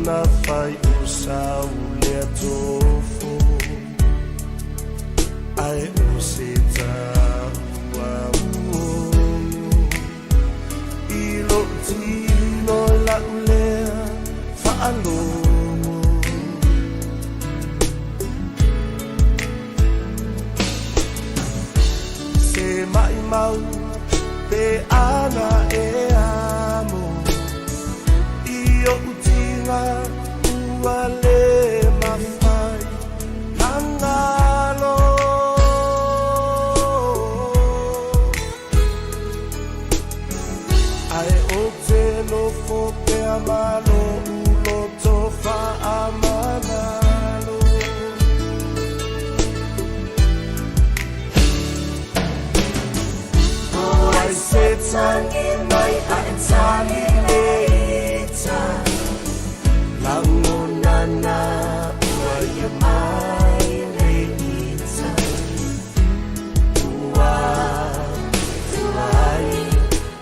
na fai usau le tofu ai usita wa ilo tilo la ule fa alo se mai mau te ana e amo io utinga ua le mawhai hangalo ai o te lofo pe amalo ulo tofa amanalo oh ai se tangi mai ai tangi leita langonana ua ia mai leita ua tuai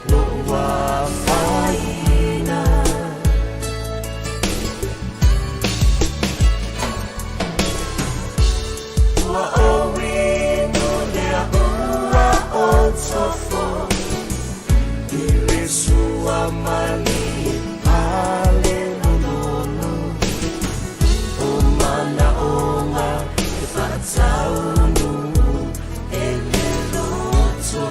no ua faina ua owino lea ua o tofo i le sua mani ale lolono o mana onga e whataunu e le roto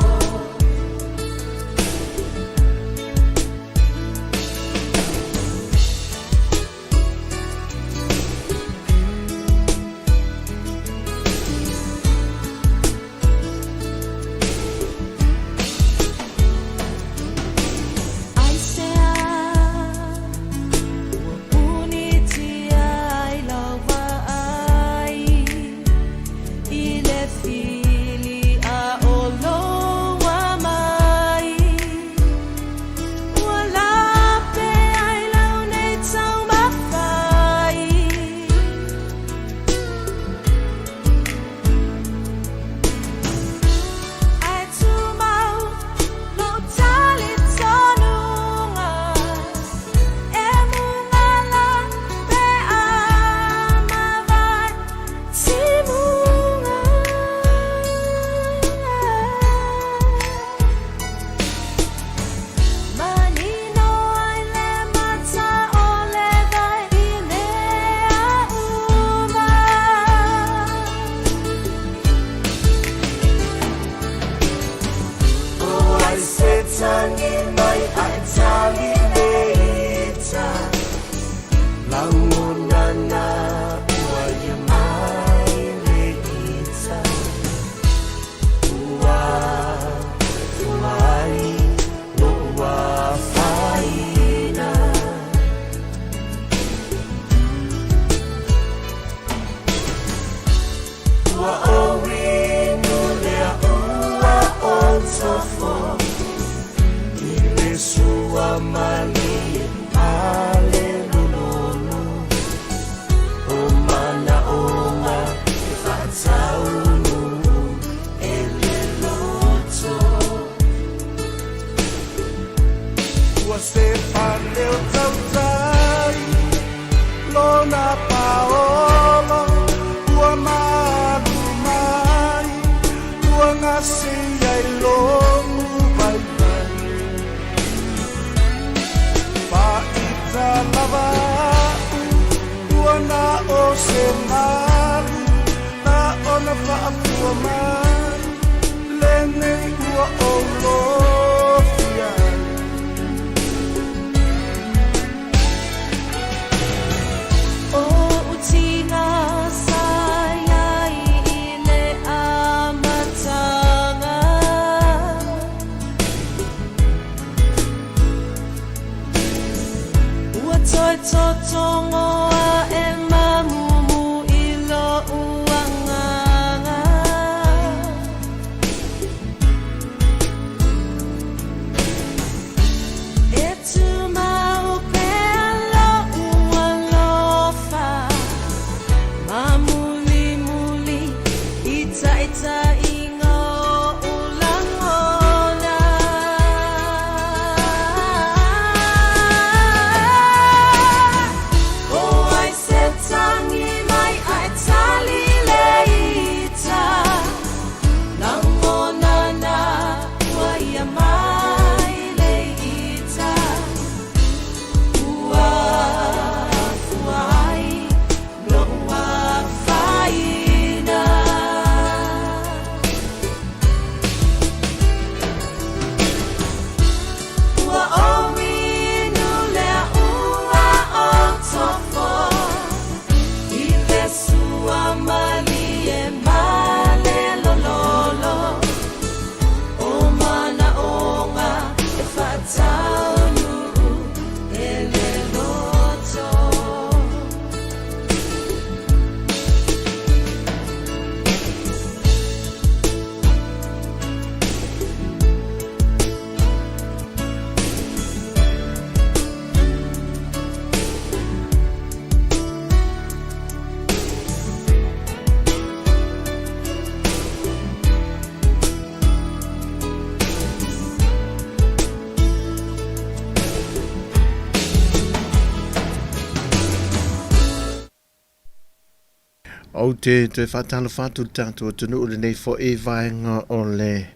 O te whatalo whatu tātua tunu ule nei fo e vaenga o le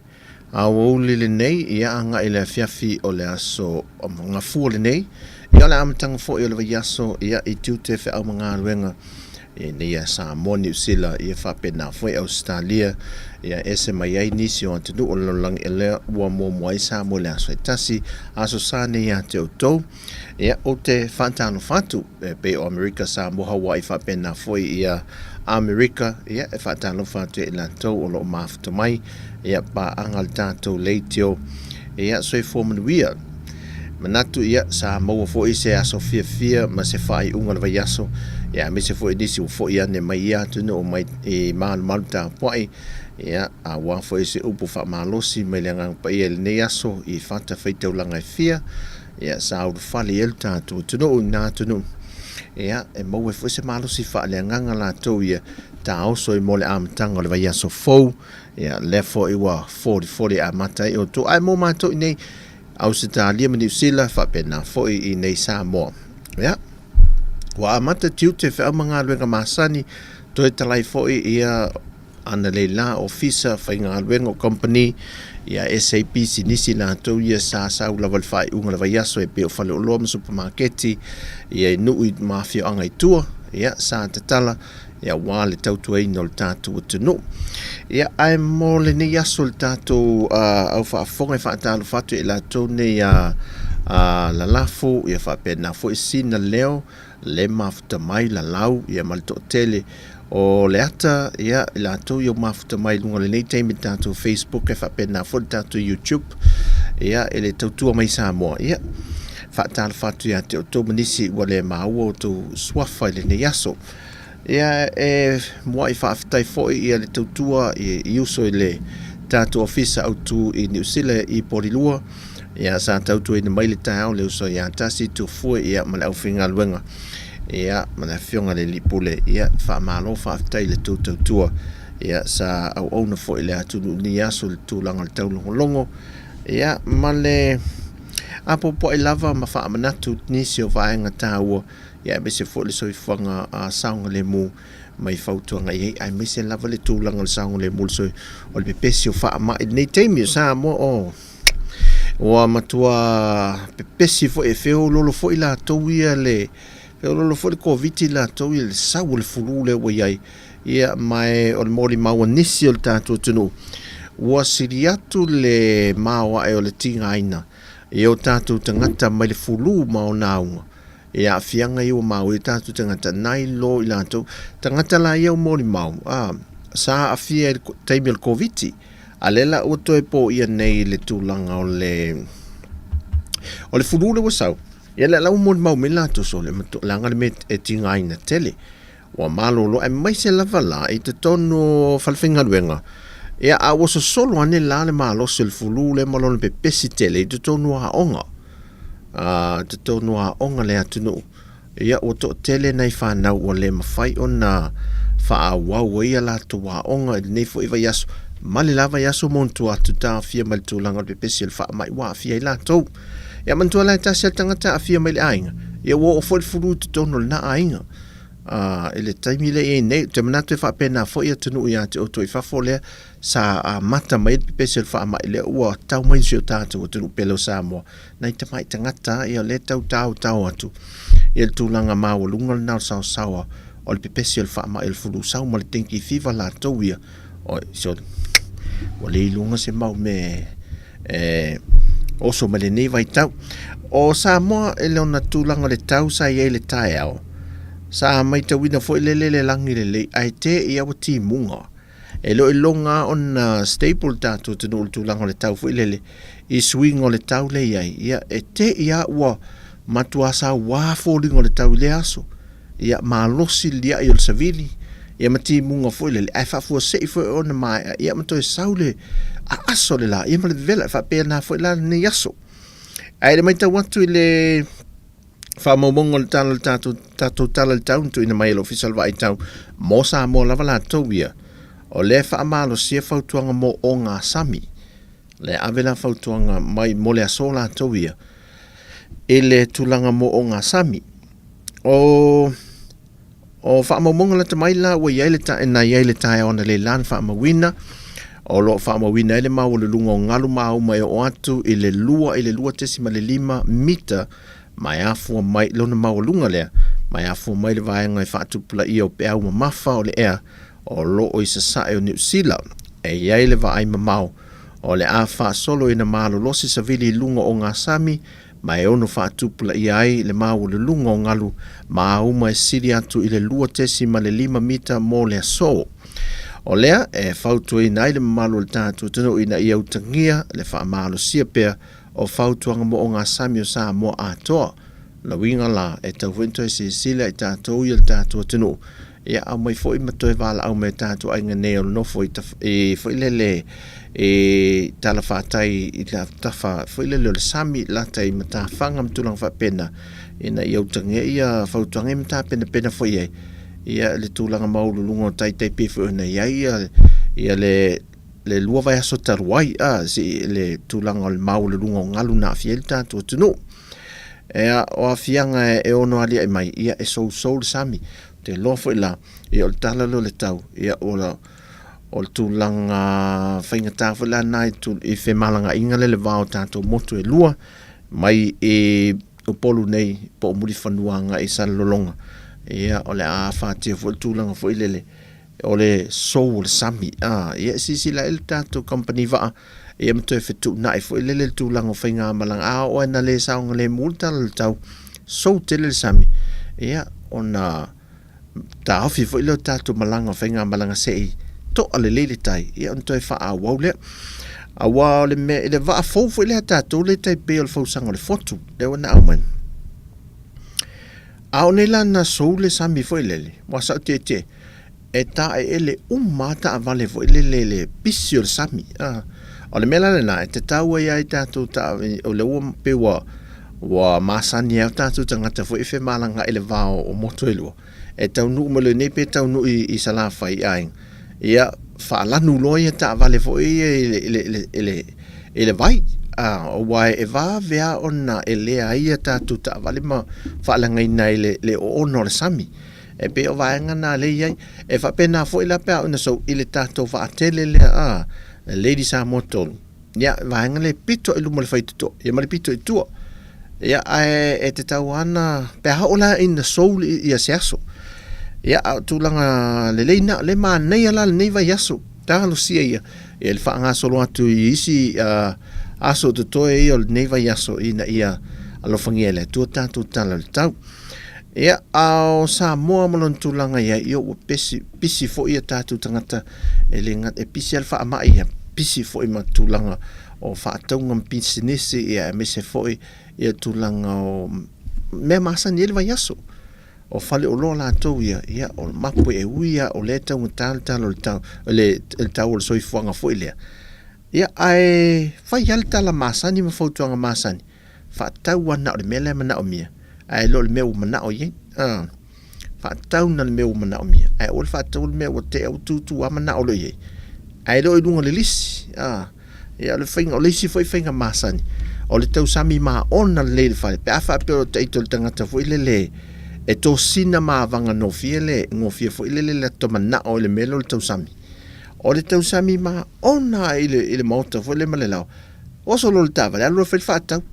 auli le nei ia anga i le fiafi o le aso o mga fua le nei. Ia le amatanga fo i o le vaiaso ia i tūte whi au mga aluenga e nei a Samoa New Zealand ia whapena fo i Australia ia ese mai ai nisi o tunu o le lang e lea ua mua Samoa le aso e tasi aso sane ia te autou. Ia o te whantano whatu pe o Amerika Samoa Hawaii whapena fo i ia Amerika ia e whaatalo whātua i lantou o loo mafuta mai ia pa angal tātou leitio ia soi fōmanuia manatu ia sa maua fo i se aso fia ma se whai unga lewa yaso ia me se fo i nisi fo i ane mai ia tunu o mai e malu tā puai ia a wā fo i se upu wha malosi mai le ngang pa ia le ne yaso i whata whaitau langa i fia ia sa au whali el tātou tunu o nā tunu ia e mau e fuese malo si fa le nganga la to ia ta oso i mole amatanga le vai aso fou ia lefo i wa 40 a mata i o to ai mo mato nei au se ta lia New Zealand fa pena fo i nei Samoa ia wa amata tiu te fa manga luenga masani to e talai fo i ia ana le la officer fa inga luenga company ia SAP sinisi la to ia sa ula valfai unga vai aso e pe o fale o lo supermarketi ia nu i mafia anga i tua ia sa tatala ia wale Tautua i no tatu tunu ia ai mo le ne aso tatu au fa fonga fa talo fatu i la to ne ia la lafu ia fa pena fo sina leo le mafuta mai la lau ia malto tele o le ata ia la to yo mafuta mai lunga le nei time tatu Facebook e fa pena fo tatu YouTube ia ele Tautua mai Samoa ia fa tal fatu ia te to manisi wale mau to swafa le ne yaso ia e mo i fa aftai fo ia le Tautua i uso le tatu officer au tu i New Zealand i Porilua ia sa Tautua i mai le tau le uso ia tasi tu fu ia ma au finga luenga ia mana fionga le lipule ia fa malo fa aftai le Tautua ia sa au ona fo ile atu ni yaso le tulanga le tau longo ia male apo po i lava ma fa manatu nisi o vaenga tāua ia me se fo le soifanga a saunga le mu mai fautuanga ia ai me se lava le tūlanga le saunga le mu so o le pepesi o fa ma nei teimi o sa mo o matua pepesi fo e feo lolo fo i la tau ia le feo lolo fo le COVID la tau ia le sau le fulu le wa iai ia mai o le mori maua nisi o le tātua tunu ua siri atu le maua e o le tinga aina e o tātou tangata mai le fulu mao naunga e a fianga i o mau e tātou tangata nai lo i lantou tangata la i au mori mau sa a fia taimi o le COVID a lela o toe po ia nei le tūlanga o le fulu le wasau ia le lau mori mau me lantou so le langa le me e tinga aina tele wa malo lo e mai se lava la i te tono falfinga luenga ia a waso solo ane la le malo se le fulu le malo le pepesi tele te tonu a onga te tonu a onga le atunu ia o to tele nei whanau o le mawhai o na wha wau ia la tu a onga nei fo iwa yaso mali lava yaso montu atu ta fia mali tūlanga le pepesi le wha mai wa fia i la tau ia mantua la tasi al tangata a fia mai le ainga ia wo o fo le fulu te tonu le na ainga ele taimi le e nei te manatu e whapena fo ia tunu ia te oto i whafo lea sa mata mai pepesi le wha mai le ua tau mai si o tātou o tunu pelo Samoa nei te mai tangata ia le tau atu ia le tūlanga maua lunga le nau sawa o le pepesi le wha mai le fulu sau ma le tenki fiva la tau ia o so o le ilunga se mau me oso ma le nei vai tau o Samoa e leona tūlanga le tau sa ia le tae au sa mai te wina fo le langi le ai te ia wa ti munga e lo longa on staple tatu te no tu lango le tau fo le i swing o le tau le ia e te ia wa matua sa wa fo le tau le aso ia ma losi lia i o savili ia mati munga fo le ai fa fo se fo on mai ia mato saule a aso le la ia ma le vela fa pe na fo la ne yaso ai le mai ta watu le fa momongo le talo tatu tala le tau tu ina mai official vai tau mo sa mo lava la tauia o le fa amalo sia fautuanga mo o ngā sami le avela fautuanga mai mo le aso la tauia e le tulanga mo o ngā sami o o whaamamonga la tamaila wa iai le tae na iai le tae ona le lan whaamawina o lo whaamawina ele mau le lunga o ngalu mau mai o atu i le lua tesi ma le 5 mita mai afua mai lona mau lunga lea mai afua mai le vaenga i whaatupula i o peau ma mafa o le ea o lo o isasae o New Zealand e iai le vaai mamau o le a solo ina malo losi sa vili lunga o ngā sami mai ono whaatupula i ai le mau le lunga o ngalu ma uma e siri atu i le lua tesi ma le 5 mita mo le aso. O lea e whautua ina i le mamalo le tātua tino ina i au tangia le whaamalo sia pea o whautuanga mo o ngā sami o Samoa atoa. La winga la e tau wento e si sila i tātou i le tātua tino. Ia au mai fo i matoe wala au mai tātua ainga neo no fo i lele e tala whātai i la tafa fo i lele le sami lata i mata whanga mtulang whapena ina i au tangia ia whautuanga i mata pena fo i ei. Ia le tūlanga maulu lunga o tai pefu na ia le lua vai aso taruai si le tūlanga o le maulu lunga o ngalu na fiel tātua tunu. Ea o a fianga e ono ali ai mai ia e sou le sami te lofo i la ia o le tala lo le tau ia o le tūlanga whainga tāwha la nai i whemalanga inga le vao tātou motu e lua mai e o polu nei po muri whanuanga i salolonga. Ia o le a whātia fo tūlanga fo ilele o le sou le sami ia sisi la il tātou company vaa ia mtu e whetu nai fo ilele tūlanga o whainga malanga o ena le saunga le multa le tau sou tele le sami ia o na ta hawhi fo ilele tātou malanga o whainga malanga sei to ale le tai ia mtu e wha a wau le a wau le me le vaa fo ilele tātou le tai pe o le fau le fotu le wana au man. Au nei lana sou le sami fo ilele, wasa te e ta e ele umata a vale fo ilele le pisi o le sami. O le mela le na, e te taua ia i tātou ta o le ua pe wa masani au tātou tangata fo ife malanga ele vao o moto elua. E tau nu umalo nei pe tau nu i salafa i aing. Ia whaalanu loa ia ta vale fo ele vai. O wai e wā vea ona e lea ia tātou ta wale ma whaalangai nei le o ono le sami. E pe o waenga nā le iai, e whapena fo ila pēa ona sau i le tātou whaatele lea Lady Samoa tonu. Ia waenga le pito i lumo le whaituto, ia ma le pito i tua. Ia e te tau ana, pēa haola ina soul i a seaso. Ia tūlanga le leina, le maa nei ala le nei vai aso, tālo sia ia. Ia le whaanga solo atu i isi aso te toe i o nei vai aso ina ia alofangiele tua tātou tala le tau. Ia ao Samoa malon tūlanga ia i o pisi fo ia tātou tangata e le ngat e pisi alfa ama ia pisi fo i ma tūlanga o whaataunga pisi nisi ia e mese fo ia tūlanga o mea masa ni ele vai aso o fale o loa lātou ia o mapu e uia o le tau tala le tau o le soifuanga fo i lea. Ia ai fai hal tala masani ma fautuanga masani. Whaatau ana o le mele mana o mia. Ai lo le meu mana o ye. Whaatau na le meu mana o mia. Ai o le whaatau le meu o te au tutu a mana o lo ye. Ai lo i lunga le lisi. Ia le whainga o lisi foi whainga masani. O le tau sami maa ona le le whale. Pe a whaapeo te ito le tangata foi le e tō sina maa vanga no fie le ngofie foi le to mana o le melo le tau sami. O le tau sami ma ona i le mauta fo le malelau. O solo le tava, le alo whai whaatau.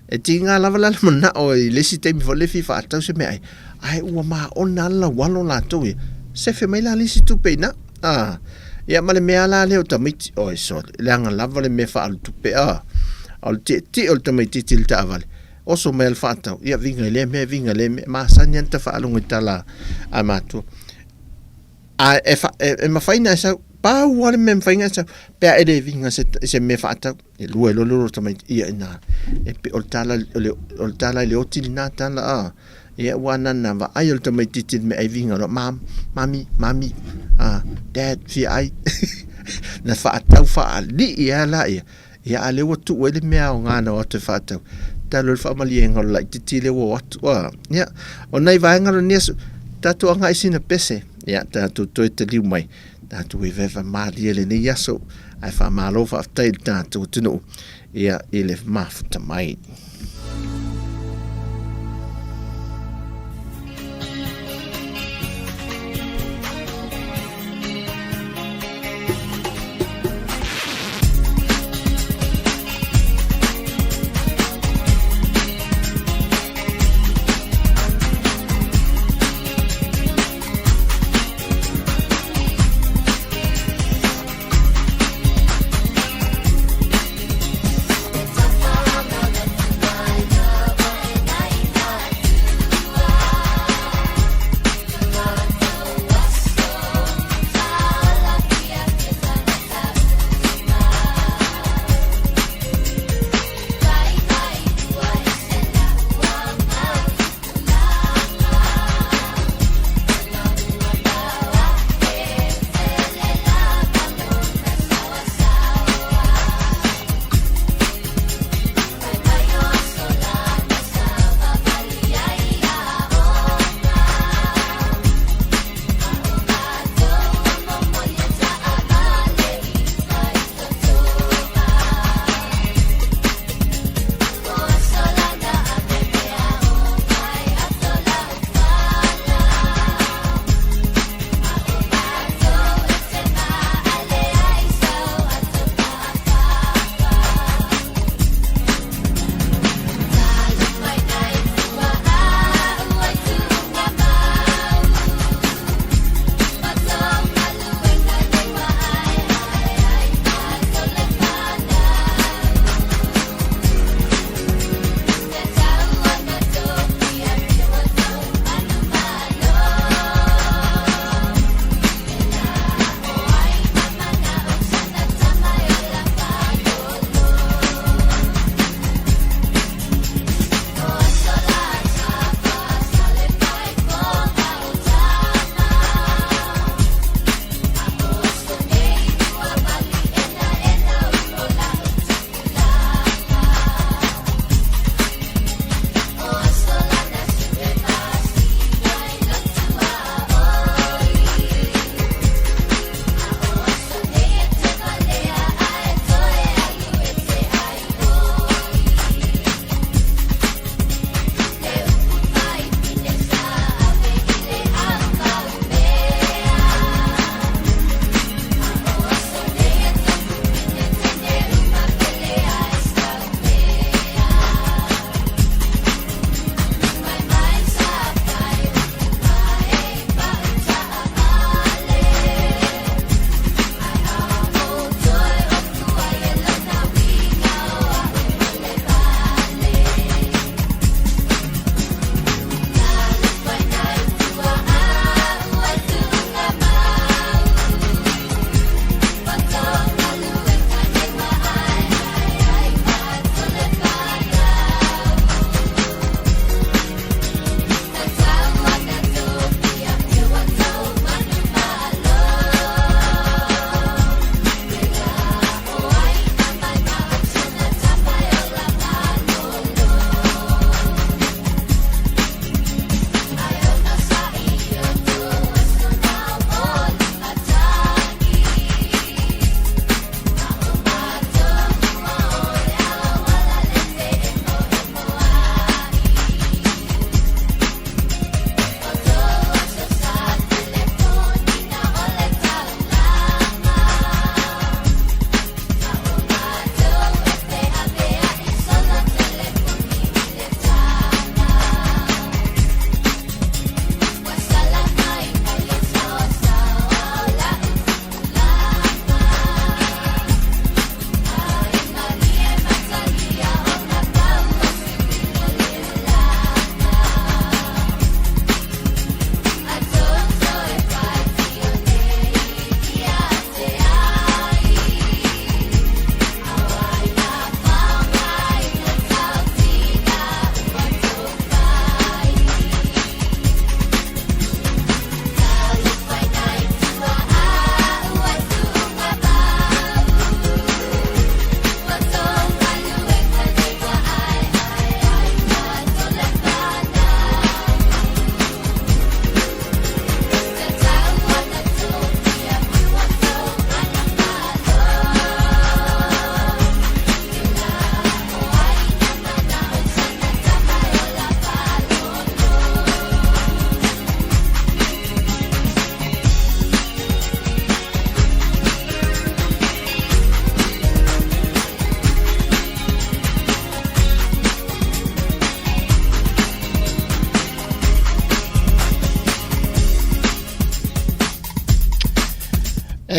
E ti ngā lava lala mana o i lesi teimi fo le whi whaatau se mea ai. Ai ua ma ona ala walo la tau ia. Se whi mai la lesi tupe na. Ia ma le mea la leo tamiti. O e so, le anga lava le mea wha alu tupe. O le ti o le tamiti ti le taavale. O so mea le whaatau. Ia vinga le mea. Ma sani anta wha alunga i tala a mātua. E ma whaina e sau. Pa wale me mfainga sa pea ede vinga se me fata e lua e lolo tamai ia ina e pe o tala le otili na tala ia wana na va ai o tamai titil me ai vinga lo mami dad fi ai na fata fa li ia la ia ale o tu ele me o ngana o te fata talo fa mali ngol la titile o ia o nai va ngalo nesu tatu anga isina pese ia tatu to te liu mai tātou e vewa māli ele ni yaso ai wha mālo wha aftail tātou tino ia ele mafuta mai.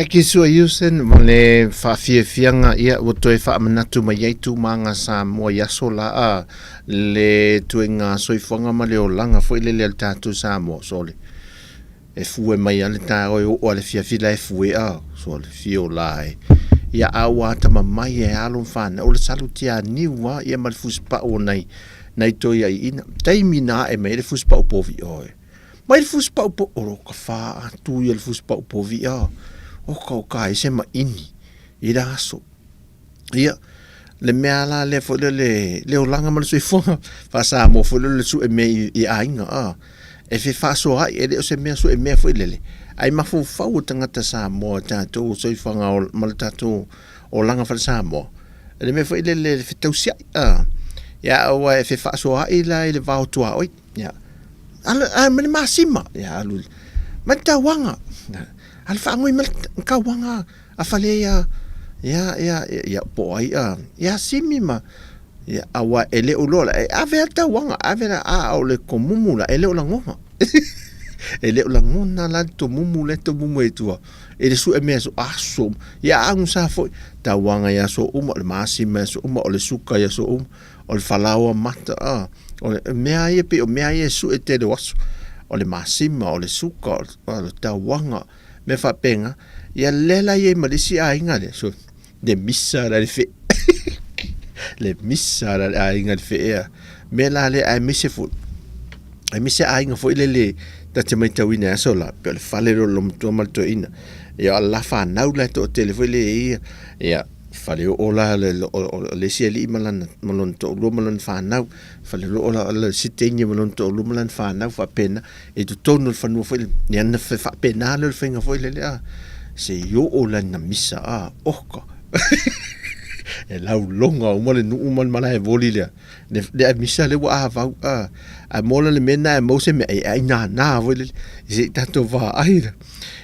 ki sua Yusen mo le whawhiawhianga ia o toi whaamanatu mai eitu manga Samoa yaso la a le tue ngā soifonga ma le o langa fo ile le tātu Samoa sole. E fue mai ale tā oi o ale whiawhila e fue a sole Iulai. Ia awa tama mai e alon whana o le salu tia niwa ia ma le fuspa o nei toi ai ina. Taimi nā e mai le fuspa o povi oe. Mai le fuspa o po oro ka wha atu ia le fuspa o povi a. O ka e se ma ini i raso ia le mea la le fo le o langa ma le soifonga fa sa mo fo le su e me i ainga a e fe fa so ai e le o se mea su e mea fo lele ai ma fo fa o tangata sa mo tato soifonga o ma le tato o langa fa sa mo le me fo lele fe tausia a ia o e fe fa so ai la le va o tua oi ia ala me masima ia alu ma tawanga al fa ngoi mal ka wanga a fale ya po ai ya simi ma ya awa ele ulola a ver ta wanga a ver a o le komumula ele ola ngoma ele ola ngona la to mumu le to mumu etua ele su emeso aso ya ang sa fo ta wanga ya so le masima so o le suka ya so o le falawa mata o le mea ye pe o mea ye su ete de waso o le masima o le suka o le ta wanga me fa penga ia lela ye malisi ainga le so de missa la fe le missa la ainga fe me la le ai mise fu ai mise ainga fo le ta te mai tawina so la pe le fale lo to mal to ina ia la fa na la to telefone ia fale o la le si li malan malon to lo malon fa na fale lo la le sitenya malon to lo malan fa na fa pena e to tono fa no fo ni an fa pena le finga fo le se yo o la na misa oka e la longa o mole nu mal mala e voli le misa le wa va a mola le mena e mo se me ai na vo le se tanto va ai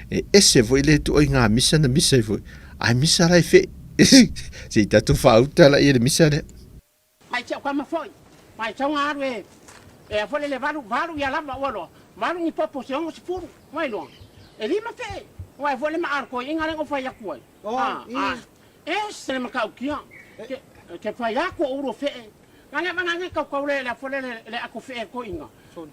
e ese vo le to nga misa na misa vo ai misa la fe se tatu fauta la ia misa le mai tau kama foi mai tau ngare e fole le varu ia lava olo varu ni popo se ongo se furu mai lo e lima fe wai fole ma arko inga le fai aku e se ma kau kia ke fai aku uro fe nganga kau le fole le aku fe ko inga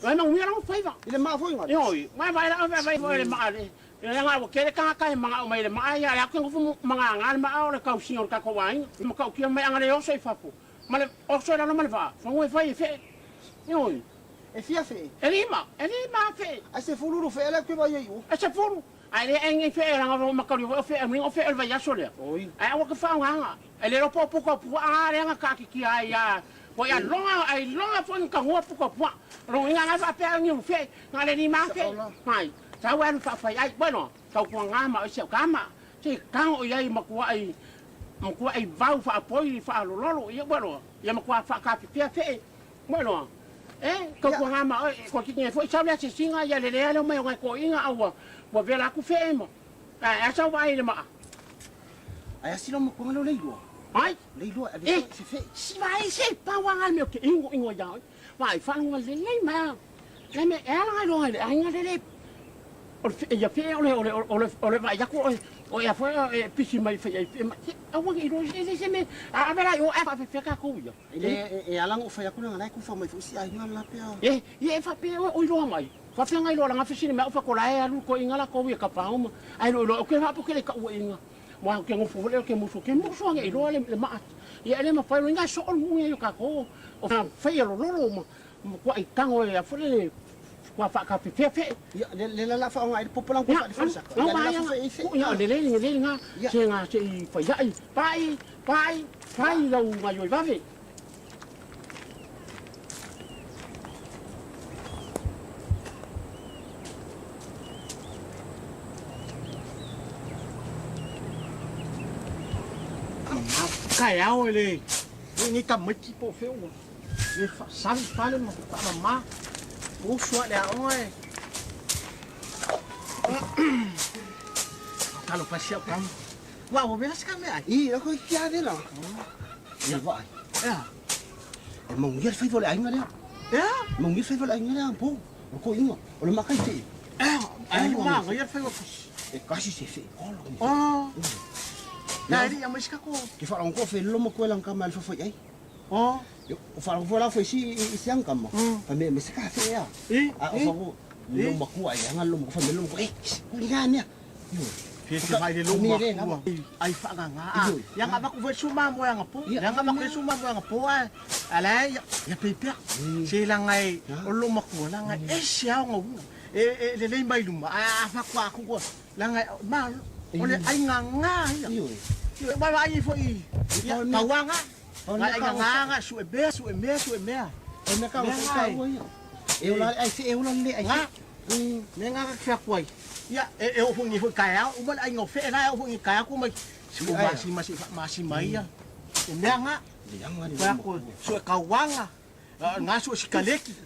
ai ma ngira no fai va ile ma foi nga yo mai vai le ma le ya nga wo kele ka mga o mai le mai ya ko fu mga ngal ma o le ka usingo ka ko wai ma ka ki mai ngale o sei fapu ma le o so la no mal va fa ngoi fai fe yo e fia fe elima fe a se fulu fe la ke ba yo a se fulu ai le en fe la nga ma ka o fe mi o fe el va ya so le ai o ka fa nga ele ro po ko le nga ka ki ai ya po ya longa fon ka ngo po ro nga fa pe ngi fe ngale ni ma fe mai tau anu fa ai bueno tau ko ngama o se kama se kan o ai makua ai vau fa apoi fa lolo ia bueno ia makua fa ka fe bueno ko ngama ko ki foi sa le se singa ia le mai ko inga awa bo vela ku fe mo sa vai le ma ai asilo mo ko lo leigo ai leigo se fe si vai se pa wanga me ke ingo ya vai fa ngol le ma le me ela lo ai nga le ya fe ole vai ya ko o ya foi pisi mai fe a wa iro se me a vera yo a fe ka ko ya e alang o fa ya ko nga nai ku fa mai fusi ai ngala pe fa pe o iro mai fa fe ngai lo nga fe sini me o fa ko la lu ko ingala ko wi ka pa o ai lo ke ha po ke le ka o inga mo ke mo fu le ke mo ngai lo le ma ya le ma fa lo nga so o mu yo ka ko o fa fe lo mo ko ai tango ya fo le wa fa ka fe ya le la fa ngai populang ko fa sa no ma ya le nga se fa ya pai lo ma yo va ve kai ao le ni ka mati po fe o le fa san fa le ma o so le oi kalau pasal kam wa o belas kam ai ko kia de la ya va ya mo ngi fa vole ai ngale ya mo ngi fa vole ai ngale po ko ingo o le makai ti ai ma ngi fa E kasi se fe olo. Oh. Na ri ya mas kako. Ke fa ko fe lo mo ko lang ka mal fa foi ai. Oh. O fa la foi si siang ka mo. Pa me se ka fe ya. A o fa ko lo mo ko ai nga lo mo fa me lo mo ko. Ngani ya. Pese vai de longo ai fa nga. Yang abak ko suma mo yang apo. Yang abak ko suma mo yang apo ai. Ala ya pepe. Sila ngai o lo mo ko la ngai e sia ngo. Le mai luma. A fa ko la ngai ma ole ai nga ya. Ba ba ai foi. Tawanga. Ai nga su e be. E me ka o ka wo ya. E ola ai se e ola le ai. Me nga ka kwai. Ya, eu fui ni kaya, o mal ai ngofe na eu fui kaya ko mai. Sigo masih mai ya. Nga ba ko so kawanga. Nga so sikaleki.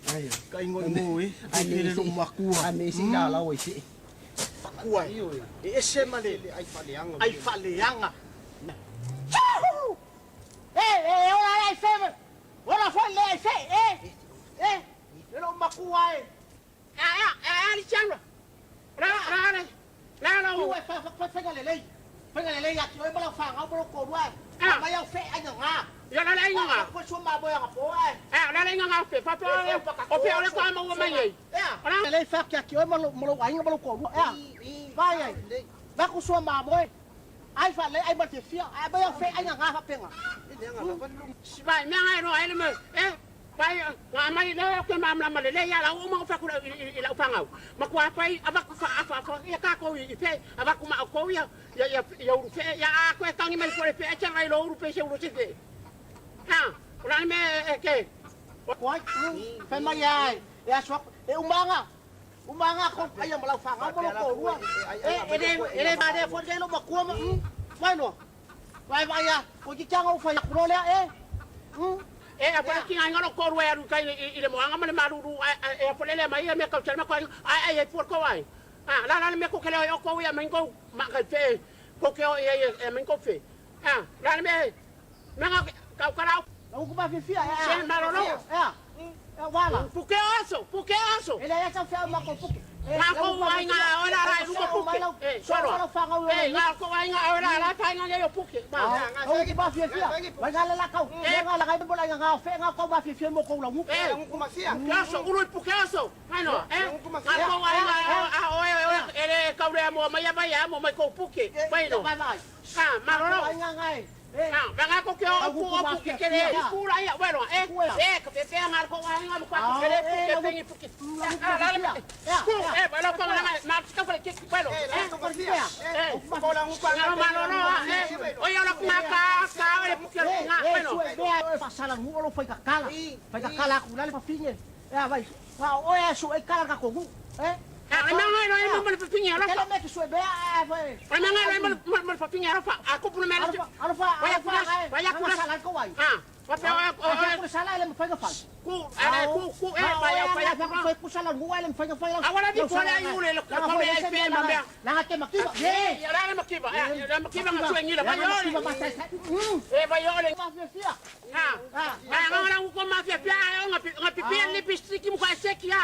Ka ingo mo ai le lo makua. A me si la la o se. Makua. E ese male ai faleanga. Ora ai feme. Ora foi le ai fe. Lo makua. Ali changa. Ra uwe fa lelei ya tio e bala fa nga bolo ko ruai ma ya fe anya nga ya la lai nga ko so ma boya ko ai la lai nga fe fa o fe ole ko ma wo mai ra lelei fa ka tio mo lo ai nga bolo ko vai ai va ko so ma boy ai fa le ai ba te fia ai ba ya fe anya nga fa penga vai me ai no ai le me pai nga mai le ko ma le ya la o mo fa ku ila fa nga ma ku pai aba ku fa ya ka ko i pe aba ku ma ko ya u fe ya ko ta ni mai ko pe cha mai lo u pe se u se de ha ora me ke ko fa ma ya so e umanga ko ai ma la fa nga mo ko ru ele ba de fo de lo ma ku ma vai no vai ya ko ji changa u fa ya ku lo le apa ki nga ko ru ya ru kai ile mo nga me maru apa le mai me ka chama ko ai por ko ai la me ko kele o ko ya me ko ma ka fe ko ke o me ko fe la me nga ka ra o ku ba fe fia se maro no wala puke aso ele ya sa fe ma ko puke nga ko ai nga ora ra ru ko puke solo nga ko ai nga ora ra fa nga yo puke ma o ku ba fe fia wa ga la ka nga la ka bola nga fe nga ko ba fe fe mo ko la mu ko ma fia aso uru puke aso ano nga ko ai nga ele ka re mo ma ya ba ya mo mai ko puke vai no ma ro venga ko ke o puke ke le pura ya bueno que te nga ko ai nga ko ke le puke pengi puke bueno ko na ka fa ke bueno ko la un pa no oye la ka ele puke nga bueno pasala mu lo foi kakala ku la le pa finye vai o eso e kala ka ko no me pinga la fa. Que sue bea vai. No me pinga la fa. Aku pun me la. Vaya ku sala ko vai. Wa sala ele me fai fal. Ku vaya ku sala ngua ele me fai fal. Agora di fora Iulai lo ka me ai pe ma bea. La que makiba. La makiba. La makiba nga sue ngila. Vai ole. Ma fia. Agora ku ma fia nga pipia lipstick mu ka sekia.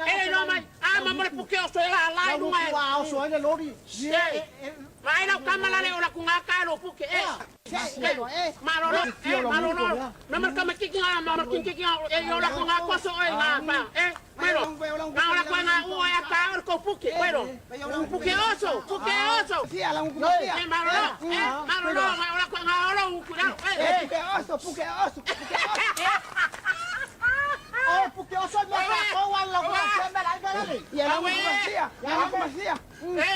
Ele no mai. Mamma puke o so la no mai. Wow, so ele lori. Vai na kamala le ora ku ngaka lo puke. Malolo. Mama kama kiki mama kiki yo la ku ngaka so nga pa. Pero. Ahora ku nga o ya ka ko puke. Pero. Puke oso. Sí, a la un puke. Malolo, ahora ku nga ora ku na. Puke oso. Porque eu sou meu cachorro, o Laumua Nz me la gana. Y a la un masía.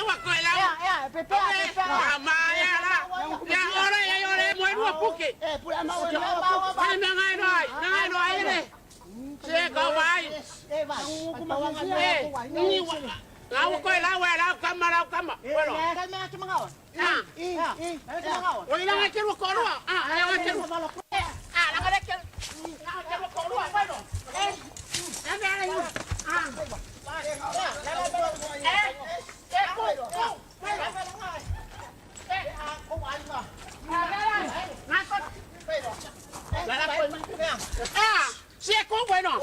Wa ko la. Pepe. Amaya la. Ya ora mo no puke. Pura ma wa. Ai no ai. Se ka vai. Ni wa. Ngau ko la kama. Bueno. Kama cuma ngau. O ila ke ro ko ro. Ai ke ro. La ngare ke. Ke ro ko ro. Bueno. Bueno,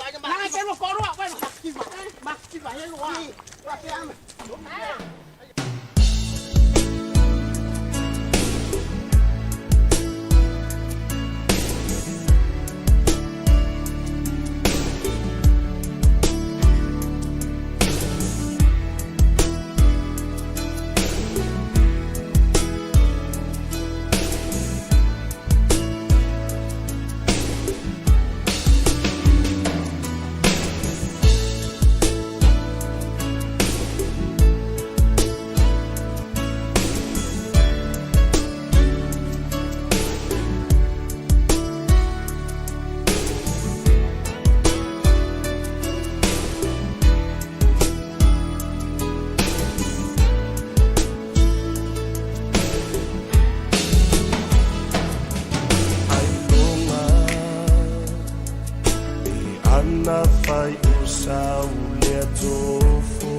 na fai usau le tofu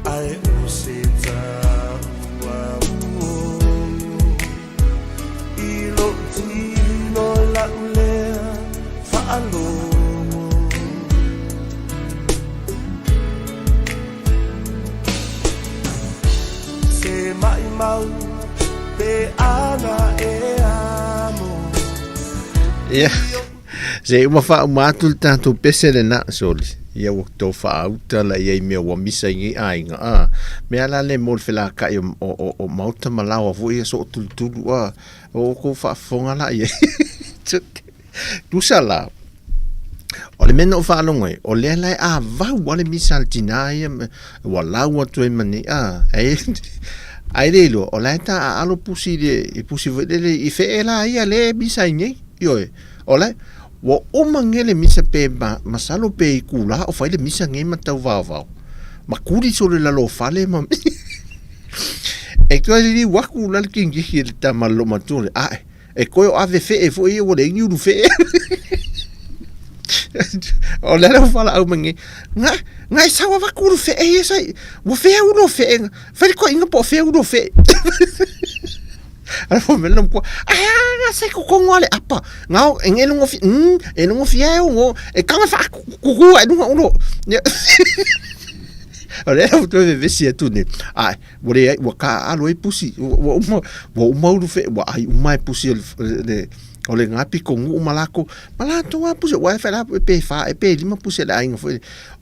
ai usita wa ilo tino la ulea fa'alo se mai mau pe ana e amo ia se uma fa matul tanto pesele na soli ia wakto fa auta la ia me wa misa ngi ainga me ala le mol fela ka o mauta malawa vo ia so tultulu o ko fa fonga la ia tu sala o le mena o fa longa o le lai va wa le misa tina ia wa la wa tu mani ai le lo o la ta alo pusi de pusi vedele I fe la ia le misa ngi yo o la wa o mangele misa pe masalo pe kula o fai le misa ngai matau va makuri so le lo fale ma e ko li wa kula le kingi hil ta malo matule e ko ave fe e fo e o le nyu fe o le lo fala au mangi nga sa wa kulu fe e sai wo fe uno fe fa ko inga po fe uno fe ala fo melom ko nga se ko ngole apa ngau engelo ngofi eno ngofi e ngo e kanga fa ku e no ole o to ve si tu ne wo le wo ka alo e pusi wo mau fe wo ai mai pusi le ole ngapi ko ngu malako malato wa pusi wa fa la pe fa e pe lima pusi la inga fo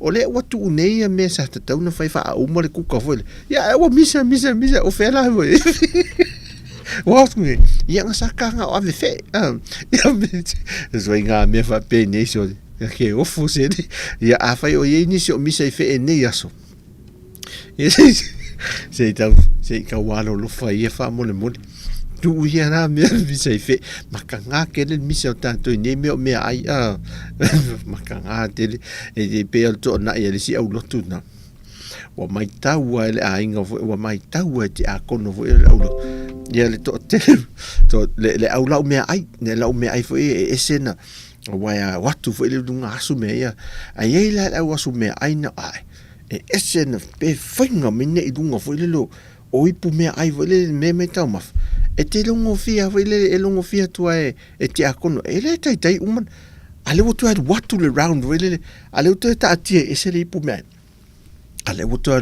ole wo tu nei me sa ta na fa o mo le ku ka fo ya wo misa o fe la wo Wasme, yang sakanga o ave fe. Ya me zoinga me fa pe nei so. Ke o fuse ya afa o ye ni so mi se fe nei aso. Se ka walo lo fa ye fa mo le mo. Tu ya na me mi se fe makanga ke le mi se tanto nei me ai makanga te e pe al to na ye si au lo tu na. Wa mai tau ele ainga wa mai tau te a kono vo ele au ia le to le au lau me ai ne lau me ai fo e sena wa watu fo ele dunga asu me ia ai la au asu me ai na ai e sena pe finga mine I dunga fo ele lo o ipu me ai fo ele me tau maf e te longo fia fo ele e longo fia tua e te a kono ele tai uman ale wo tu watu le round ele ale wo tu ta atia e se le ipu me ale wo tu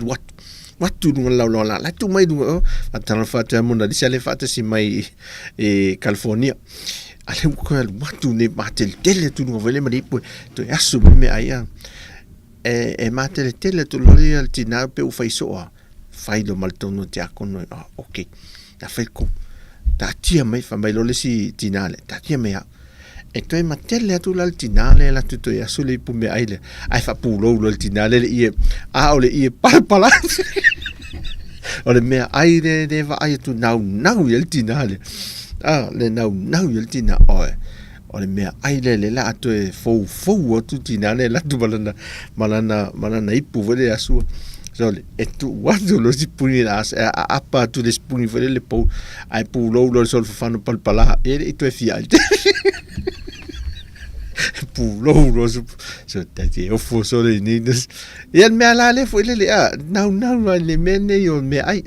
watu dunga la tu mai dunga atana fata mona di sale fata si mai e California ale ko watu ne matel tele tu dunga vele mari po to asu me aya e matel tele tu lori al tina pe u fai do maltono te akono okay ta fai ko ta tia mai fa mai lo le si tinale ta tia me e toi matele tu la tinale la tu ya sule pu me aile ai fa pu lo tinale le ole pala ole me aile de va ai tu nau el tinale le nau el tina ole me aile le la tu fo tu tinale la tu malana ipu vele asu so e tu watu lo si puni la apa tu des puni vele le po ai pu lo sol fa no pala e tu e fial pulo so tati o fo so le ni ya me ala le fo le now le mene yo me ai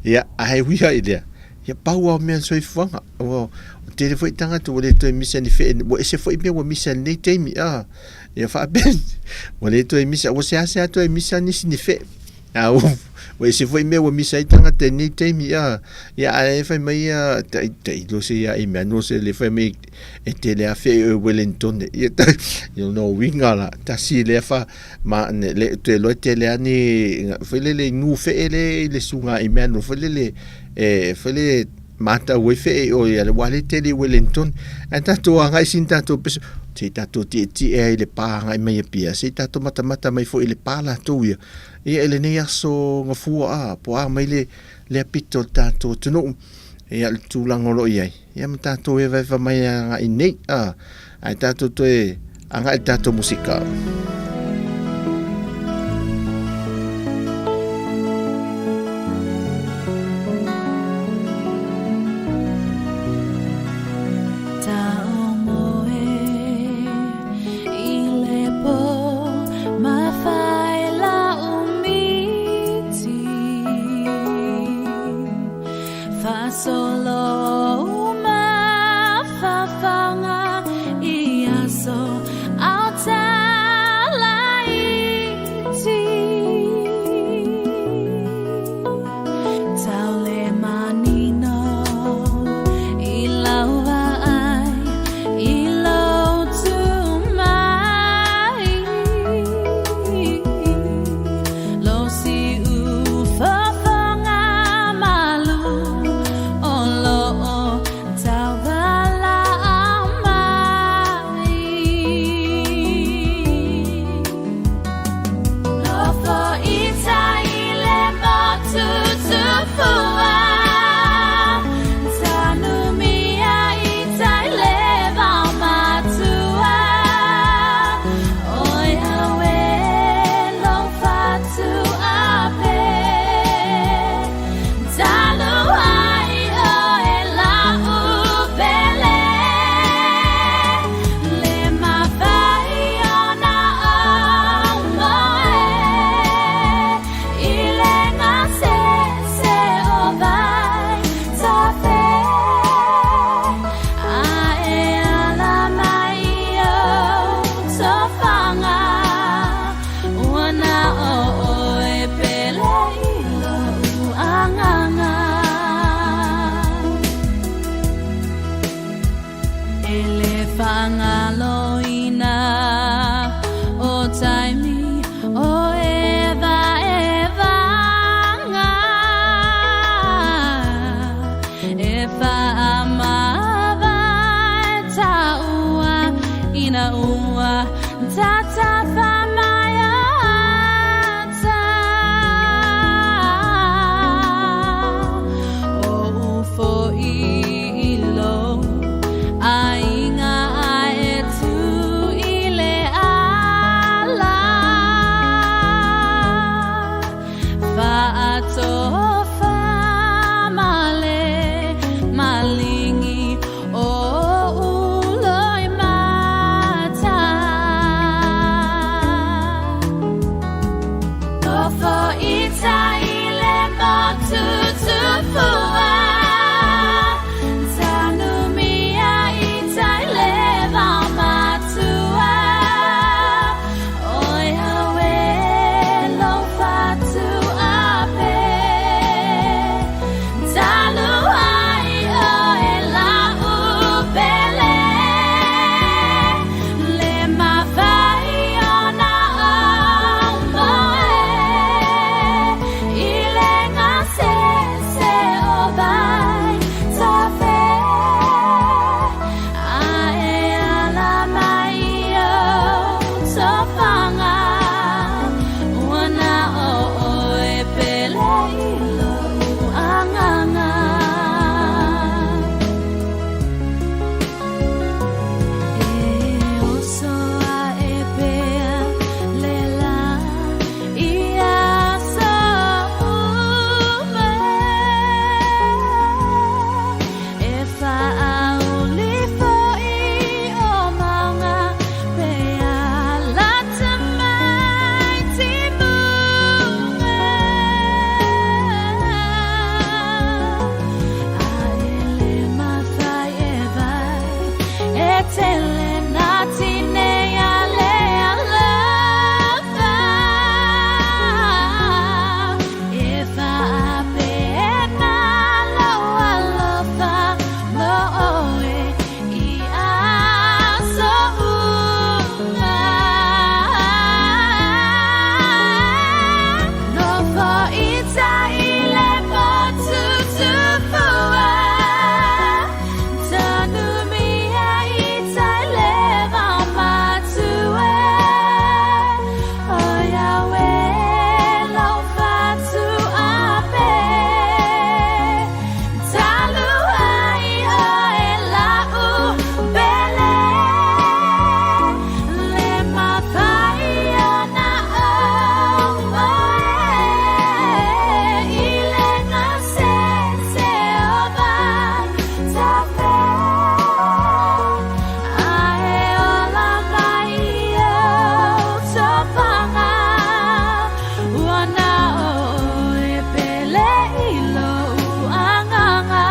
ya ai wi ai le ya pa wa me so ifanga o te le fo tanga to le to mi se ni fe o se fo me o mi se ni te mi ya fa ben o le to mi se o se asa to mi se ni ni fe o se foi me o mi sai tanga te ni te mi ya ai fa mai te do se ya me no se le fa me e te le afe Wellington ya you know wingala ta si le fa ma le te lo te le ani fa le nu fe le sunga me no fa le fa le mata we fe o ya le wale te le Wellington ata to anga sinta to te tato ti e le pa ngai mai pia se tato mata mai fo ile pala to ia ele ne aso ngafua po mai le pito tato tuno e al tulangolo ia ia tato e vai fa mai ngai nei ai tato to e anga tato musika Tautua Laumua Tata Famayata O for ilo Ainga aetu ile ala Fa'ato famale malingi o uloi mata Ofo ita ile motu tufua Tanumia ita ile vamatua Oya we lo fatu ape Taluai o ela upele Le mavai ona omoe Ile ngase se obai tafe Ae ala mai o tofanga Wana o e pele ilo anganga Osoa e pea lela ia saume E whaauli fo'i o maunga pea lata mai timunga Aele mawhai e vai E tele nati nei ale alofa E whaapena loa lofa mo oe I aso unga No fo ita ile motu tufua Tanumia ita ile vamatue Oya we lo fatu ape Taluai o ela upele Le mawhai ona omoe Ile ngase se obai tafe Ae ola mai o topanga Wana o e pele ilo anganga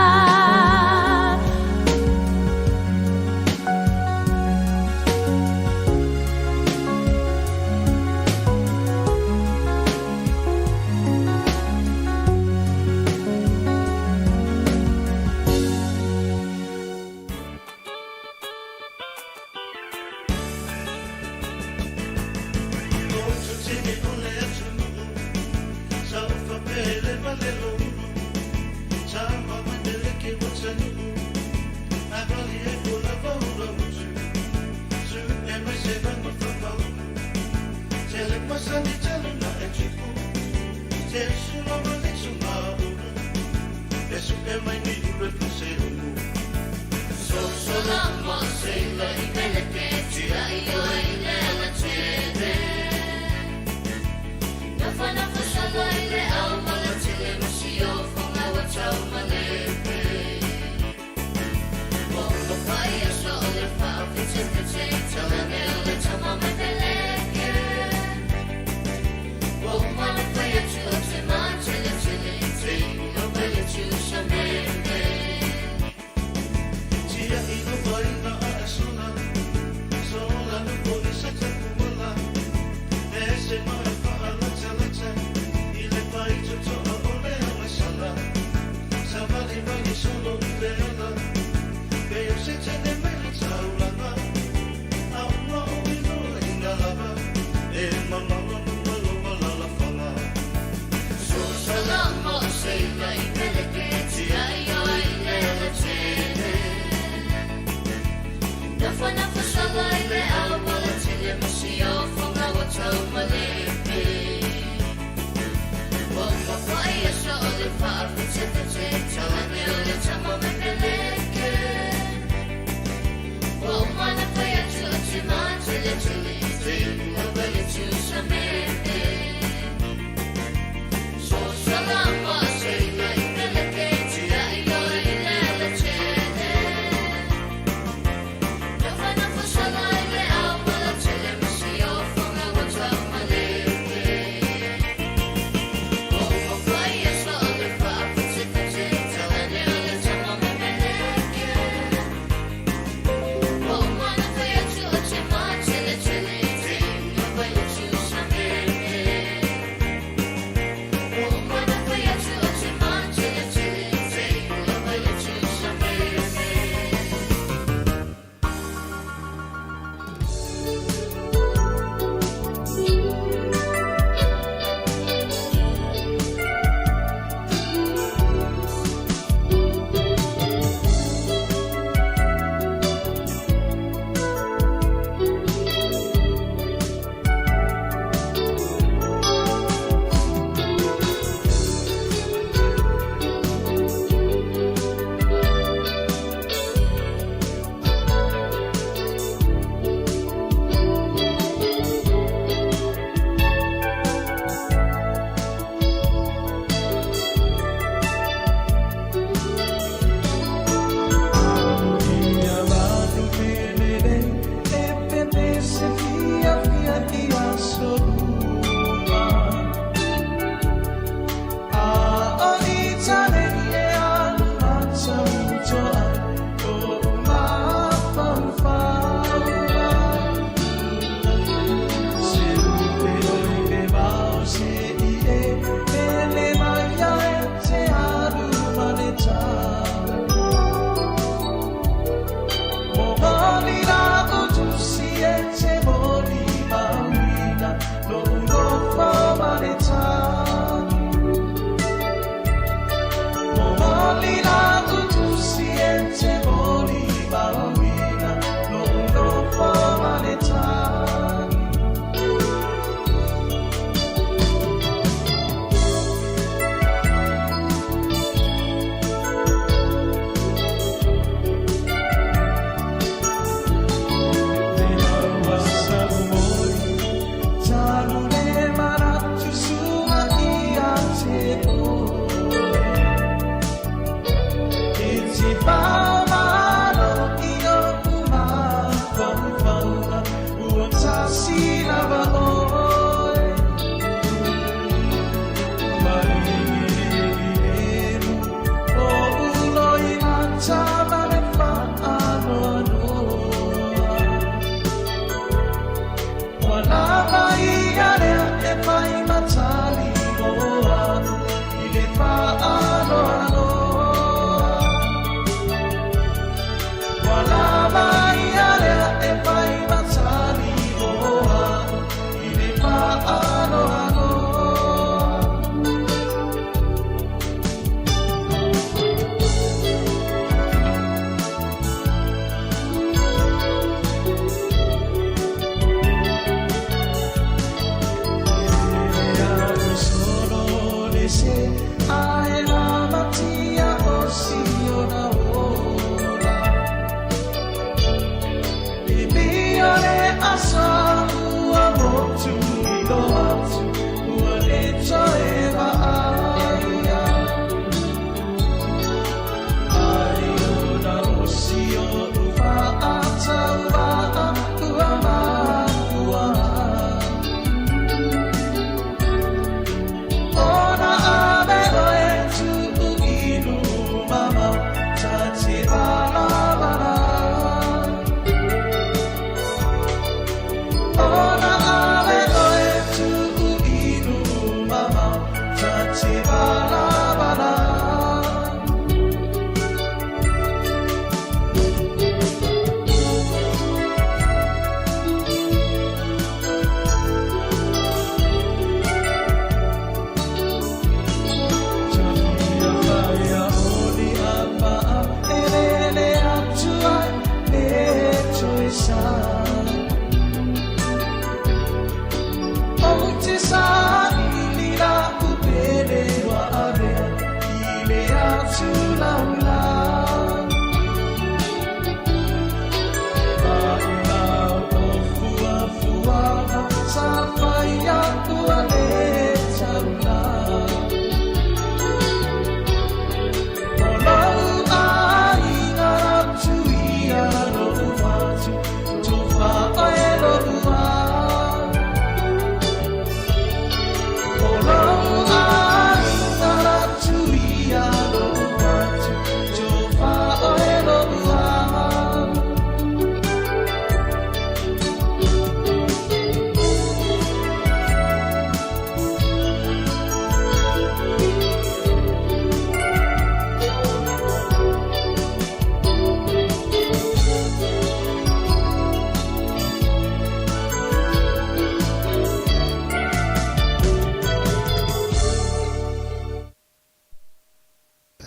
Nafana fasala ile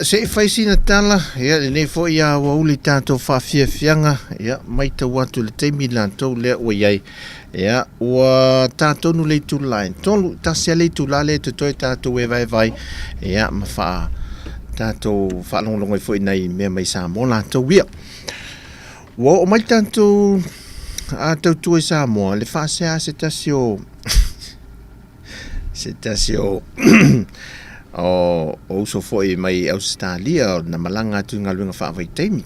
se faisina tala ia le nei fo ia wa uli tato fa fianga ia mai te watu le te milanto le o iai ia wa tato nu le tu line tolu tasia le tu la le te toi tato we vai ia ma fa tato fa longo fo nei me mai Samoa la to wia wo mai tanto a Tautua Samoa le fa se tasio o so foi mai Australia na malanga tu ngaluenga fa vai temi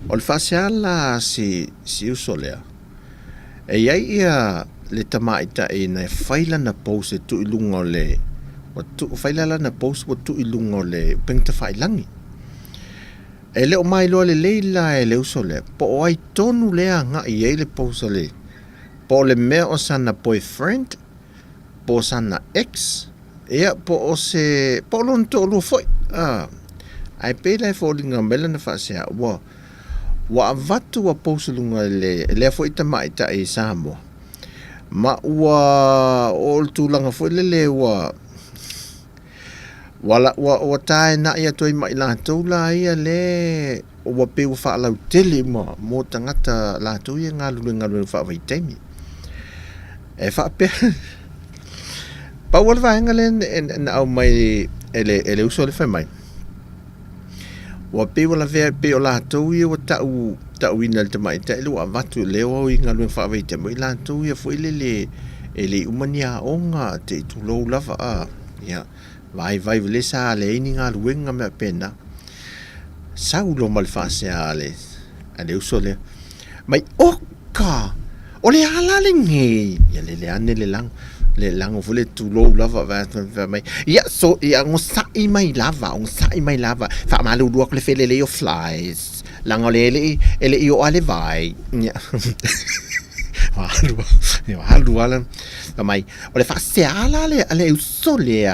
o le fasiala si usolea e ia le tamaita e na faila na pose tu ilunga le o tu faila na pose o tu ilunga le pengta failangi e le o mai lo le leila e le usole po ai tonu le nga i le pose le po le me o sana boyfriend po sana ex ia po o se po lon to lo foi ai pe le fo linga mela na fasia wa vatu wa po lunga le foi ta mai ta e Samoa ma wa o tu langa foi le wa tai na ia toi mai la to la ia le o pe u fa la tele mo tangata la to ia ngalu fa vai temi e fa pe pa wal va engalen en au mai ele uso le fa mai wa pe wala ve pe o la to ia o ta ina te mai te lu avatu le o ngalu fa vai temi la to ia foi ele umania onga te tu lo lava ia vai le sa le ini ngaluenga me pena saulo mal fase ale uso le mai oka o le ala le ngi ya le ane le lang o vole tu lo lava va mai ya so ya ngo sai mai lava fa malu do le fele le flies lang ole ele io ale vai ya halu ala mai o le fa se ala le uso le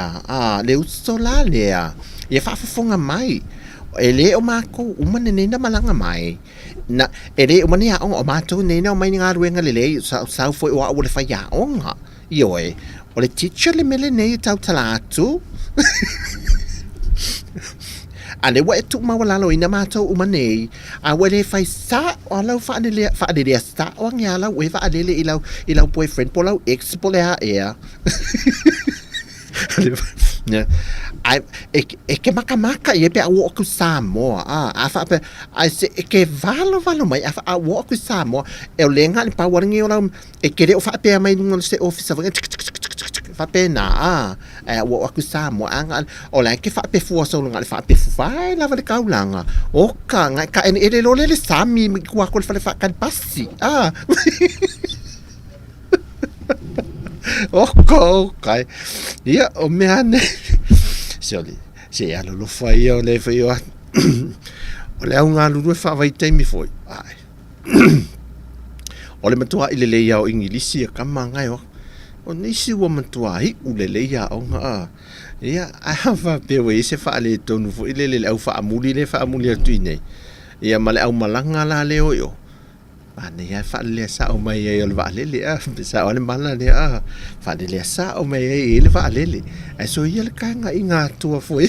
le uso la le ye fa fonga mai ele o mako umane nei na malanga mai na ele umane a o mato nei na mai nga ruenga le sa foi o le fa ya onga io o le teacher le mele nei tautalatu ale wa tu ma wala lo ina mato umane a wele fai sa o lo fa de sa o nga la we fa de ila boyfriend polo ex polo ya ne ai ke maka ye pe a wo ku Samoa a fa pe ai se ke valo mai a fa a wo ku Samoa e lenga ni pa waringi o la e ke o fa pe mai no se office fa pe na wo ku Samoa anga o la ke fa pe fu so nga fa pe fa la va ka ulanga o ka nga ka en ele lo le sami ku ko fa kan passi okay ia o me ane se ala lo fai o le fai o le unga lu fa vai temi foi ai o le matua ile le ia o ingilisi ka manga o nisi wo matua hi u le ia o nga ia I have a pe we se fa le tonu foi le au fa amuli tu nei ia male au malanga la le o yo ane ya fa le sa o mai e le va le sa o le mala le fa le sa o mai e le va le so ia le kanga inga tua foi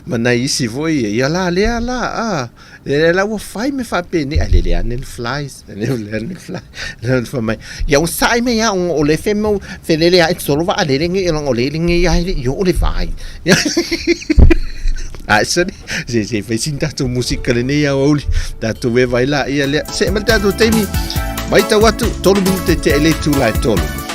mana isi foi ia la la wo fai me fa pe ni ale le ane flies le fly le fa mai ia un sai me ya o le femo fe le solo va le ngi o le ngi ya yo le vai se fai sin tato musika le nei au auli tato we vai la ia le se mal tato temi mai ta watu tolu minute te ele tu lai tolu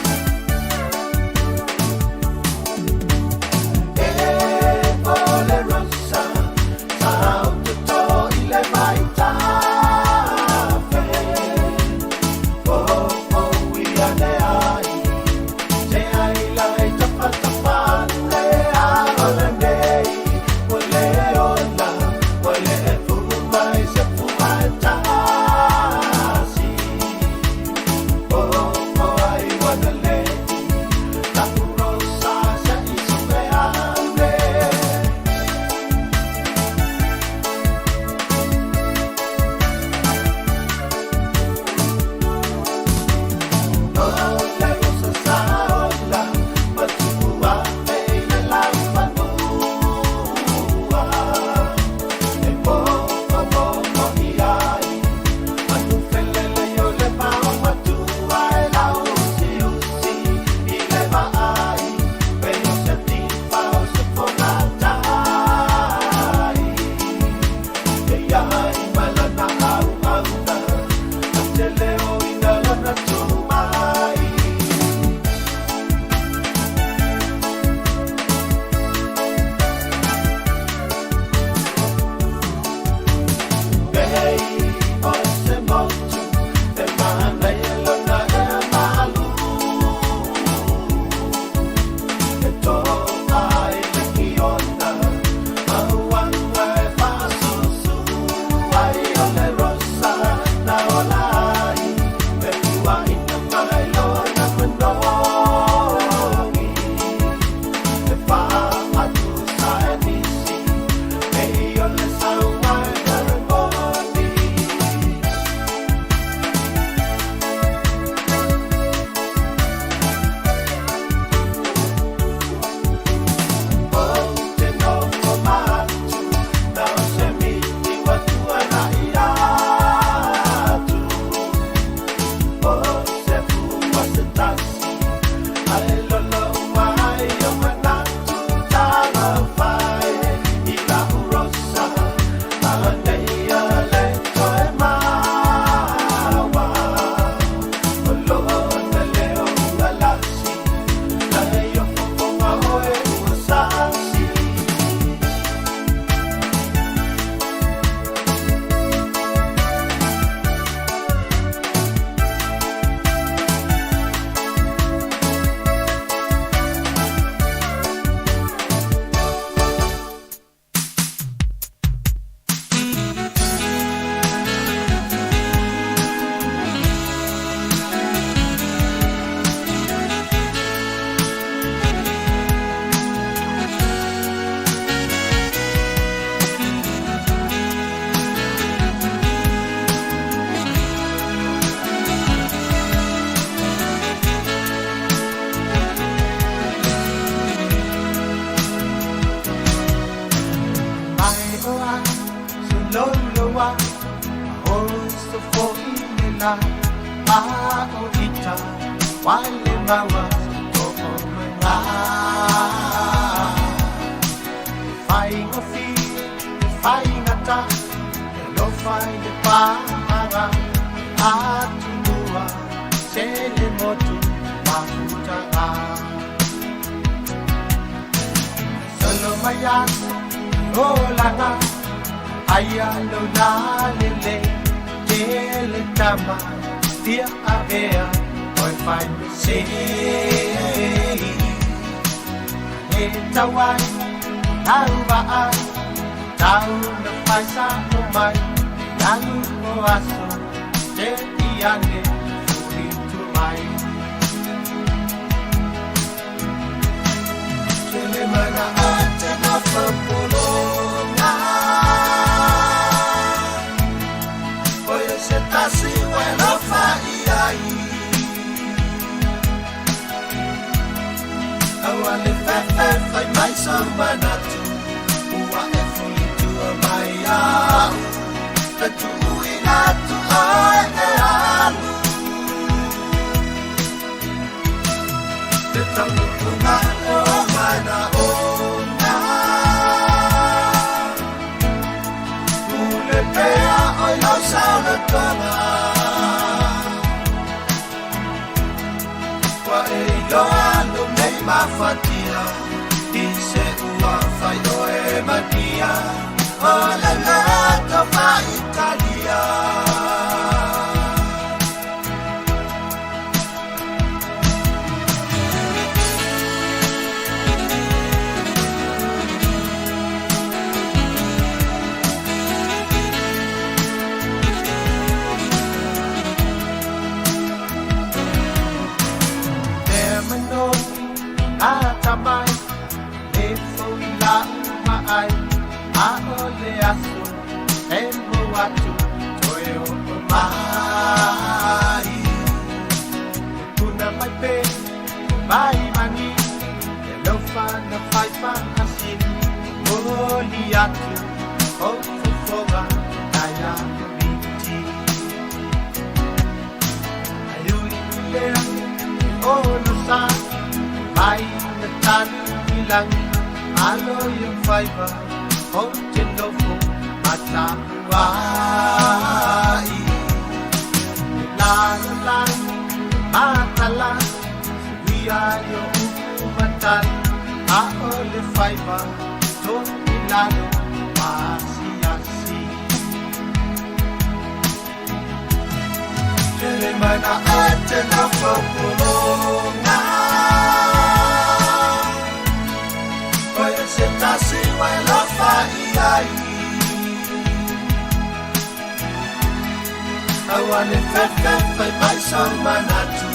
Awane fefe fai mai sang manatu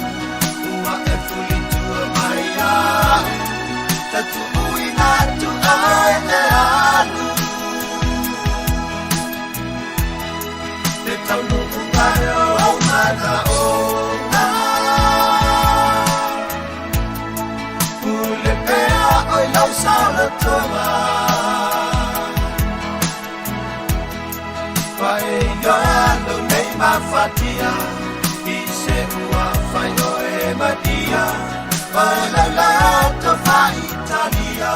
Ua e fuli tua mai a Tatu ui natu ai le alu Te tau nuku kai o au mana o na Pule pea oi lau saula tonga Pai yoalo nei mafatia I se ua fai o e madia Pai la lato fa Italia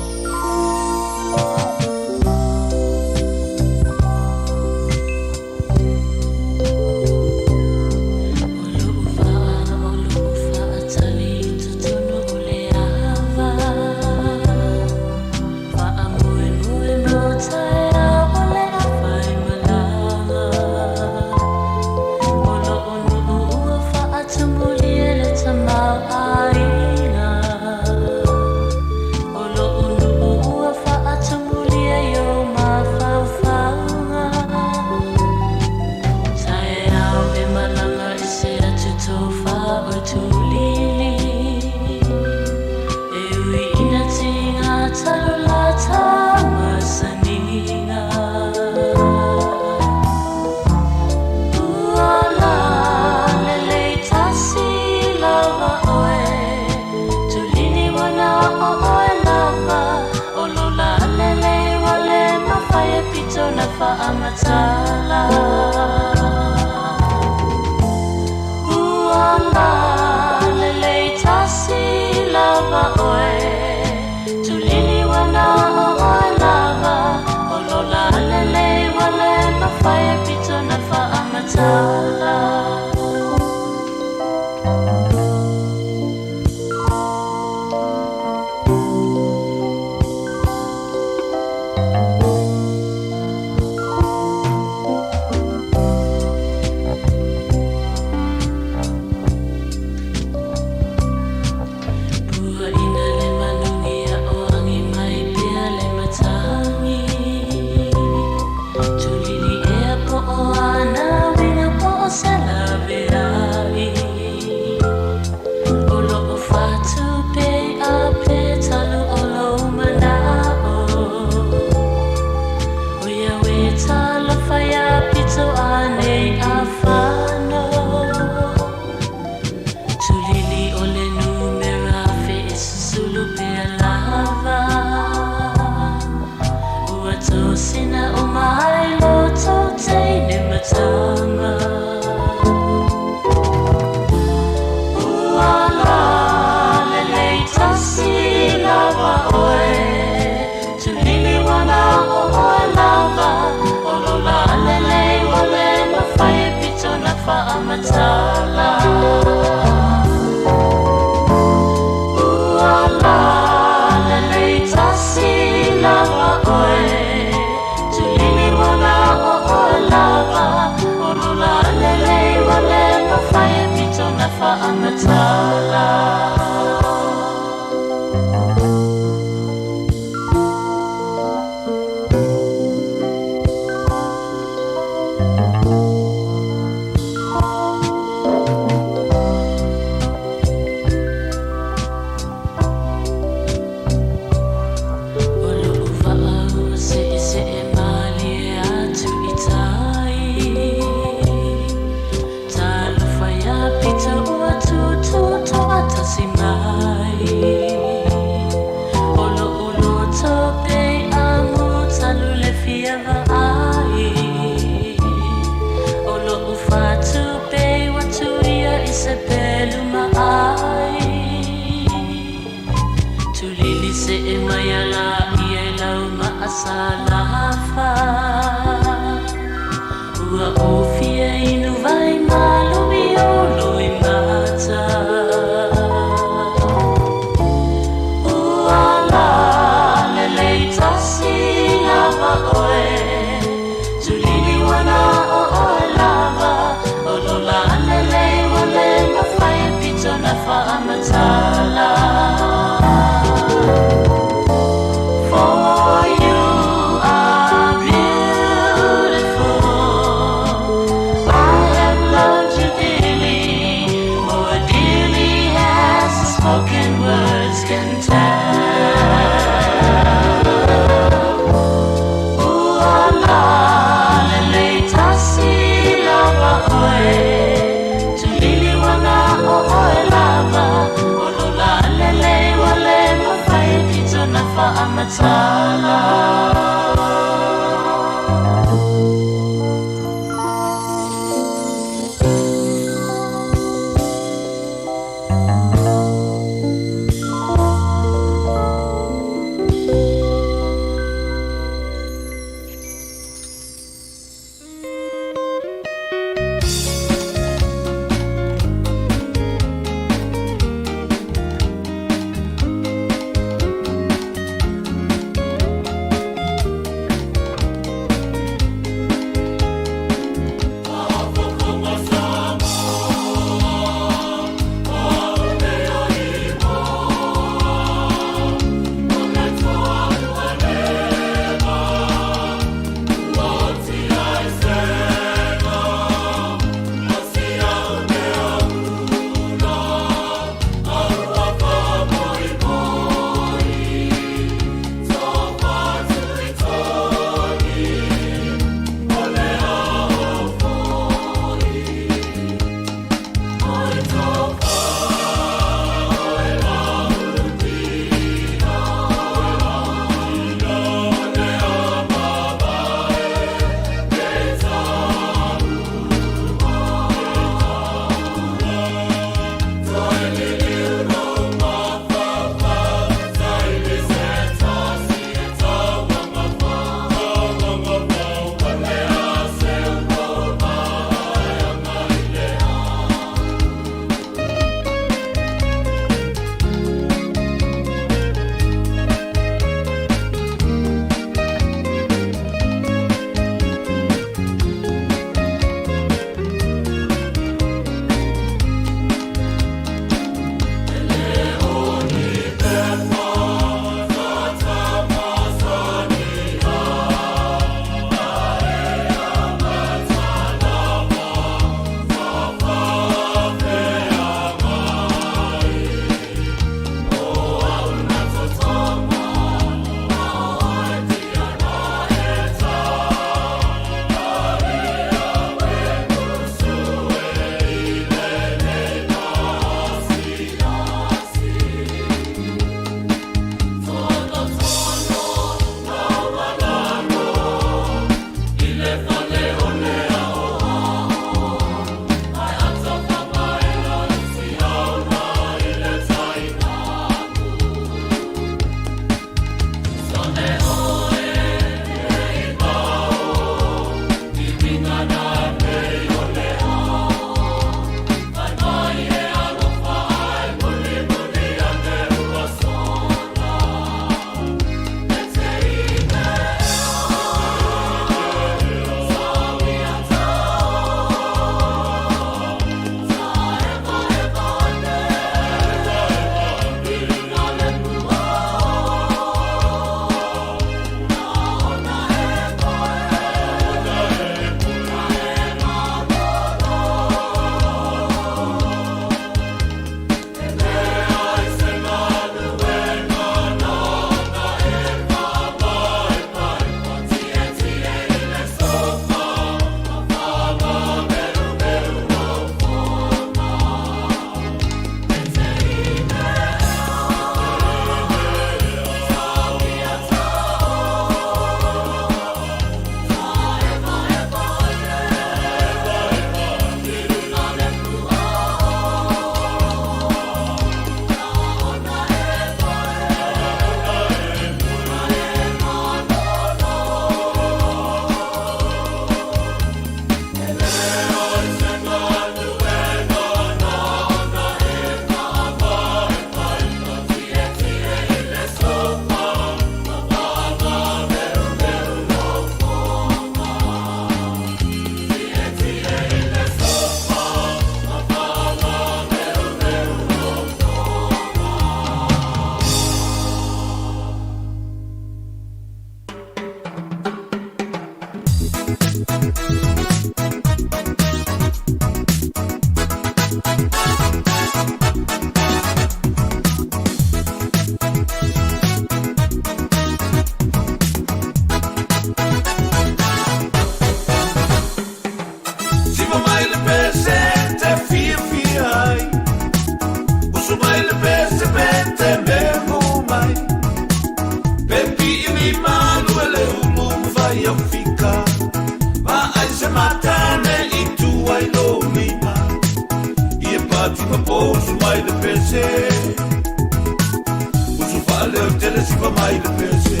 siva mai le pese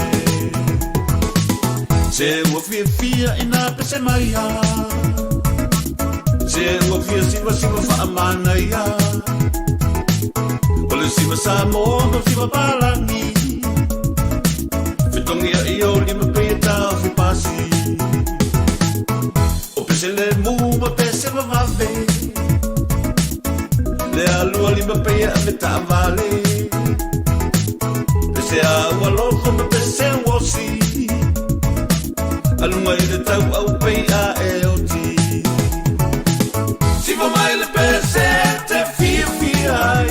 Se ua fia ina pese mai ya Se ua fia siva whaamana ia O le siva Samoa no siva palangi Whitongia I o lima pia tau whipasi O pese le mua pese wawave Le alua lima pia ame ta vale Pese a ua loko me pese wosi Alunga I le tau au pia e o ti Siva mai le pese te fia ai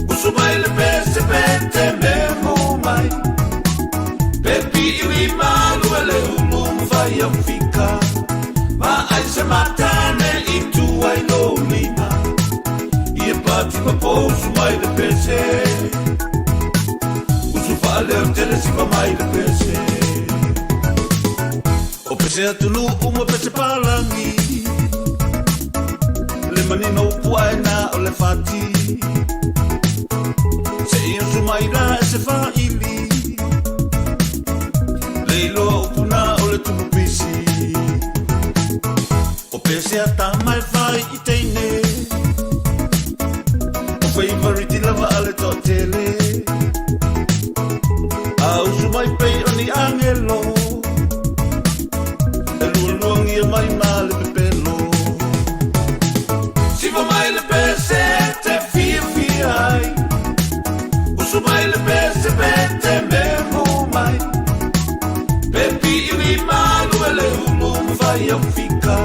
Usu mai le pese pete me mo mai Pepi iwi malu e le ulu mwhai au fika Ma ai se matane I tu ai lo lima Ie pati ma posu mai le pese Usu whaale au tele siva mai le pese O pese atunu uma pese palangi Le manino puae na o le fati Se i usu mai ra e se whaili Leilo upuna o le tumupisi O pese a tamai whai I teine O favorite lava ale to tele A usu mai pei o ni angelo E luongi e mai male pepelo Siva mai le pese te fia ai Usu mai le pese pete me mo mai Pepi iwi malu e le ulu mwhai au fika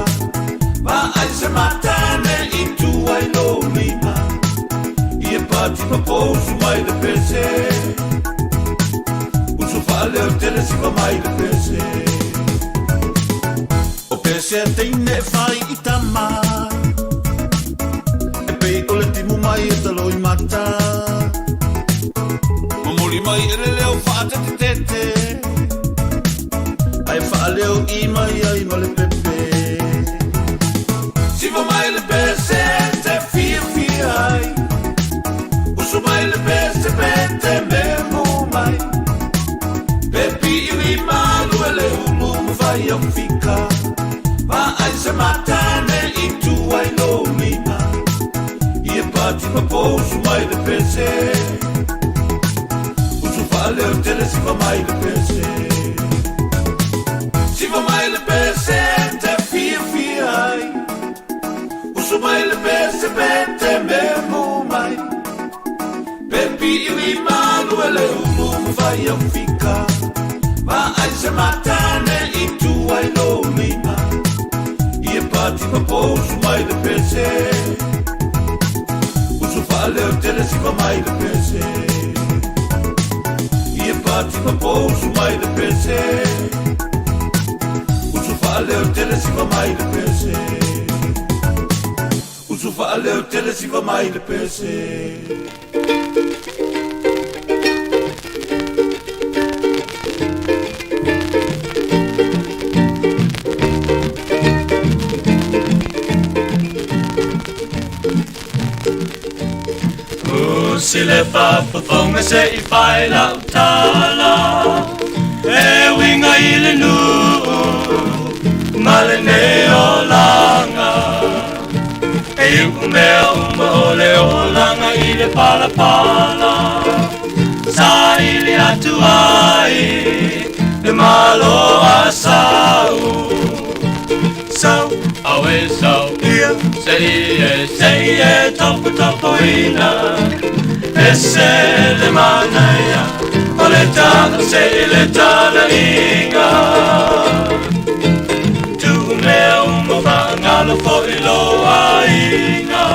Ma ai se matane I tu ai lo lima Ie pati ma posu mai le pese Usu whaale au tele siva mai le pese O pese a teine whai I tama E pei o le timu mai e talo I mata Mamoli mai e le leo whaata te tete Ai whaaleo I mai ai ma le pepe Siva mai le pese te fia ai Usu mai le pese pete me mo mai Pepi iwi malu e le ulu mwhai au fika Ma ai se matane I tu ai lo lima Ie pati ma posu mai le pese Usu whaale au tele siva mai le pese Siva mai le pese te fia ai Usu mai le pese pete me mo mai Pepi iwi malu e le ulu mwhai au fika Ma ai se matane I tu ai lo lima Ie pati ma posu mai le pese Usu whaale au tele siva mai le pese Ie pati ma posu mai le pese Usu whaale au tele siva mai le pese Usu whaale au tele siva mai le pese Si le whapafonga se I whai lau tala E winga I le nu Ma le ne o langa E iku mea uma o le o langa I le pala pala Sa I le atu ai Le malo a sau Sau, awe sau Sei e topo topo ina Ese le manaya O le tana sei le tana inga Tu mea uma whangalo fo I loa inga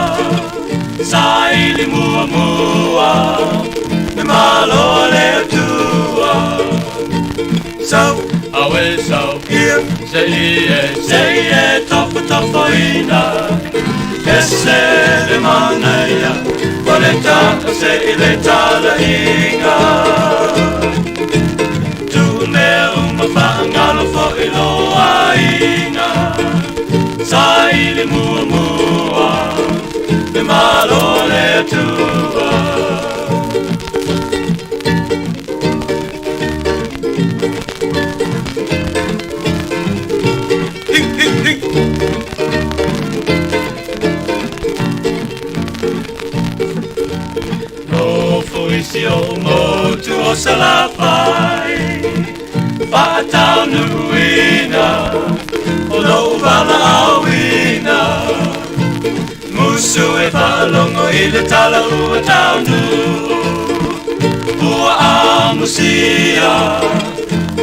Sai li mua mua Me malo le tua Sau, awe sau Sei e topo topo ina Ese le manaya O le tana sei le tana inga Tu mea uma whangalo fo I loa inga Sai li mua mua Me malo le tua isi o motu o salapai Whaatau nuina O lou wala awina Musu e whalongo I le tala ua tau nu Ua amusia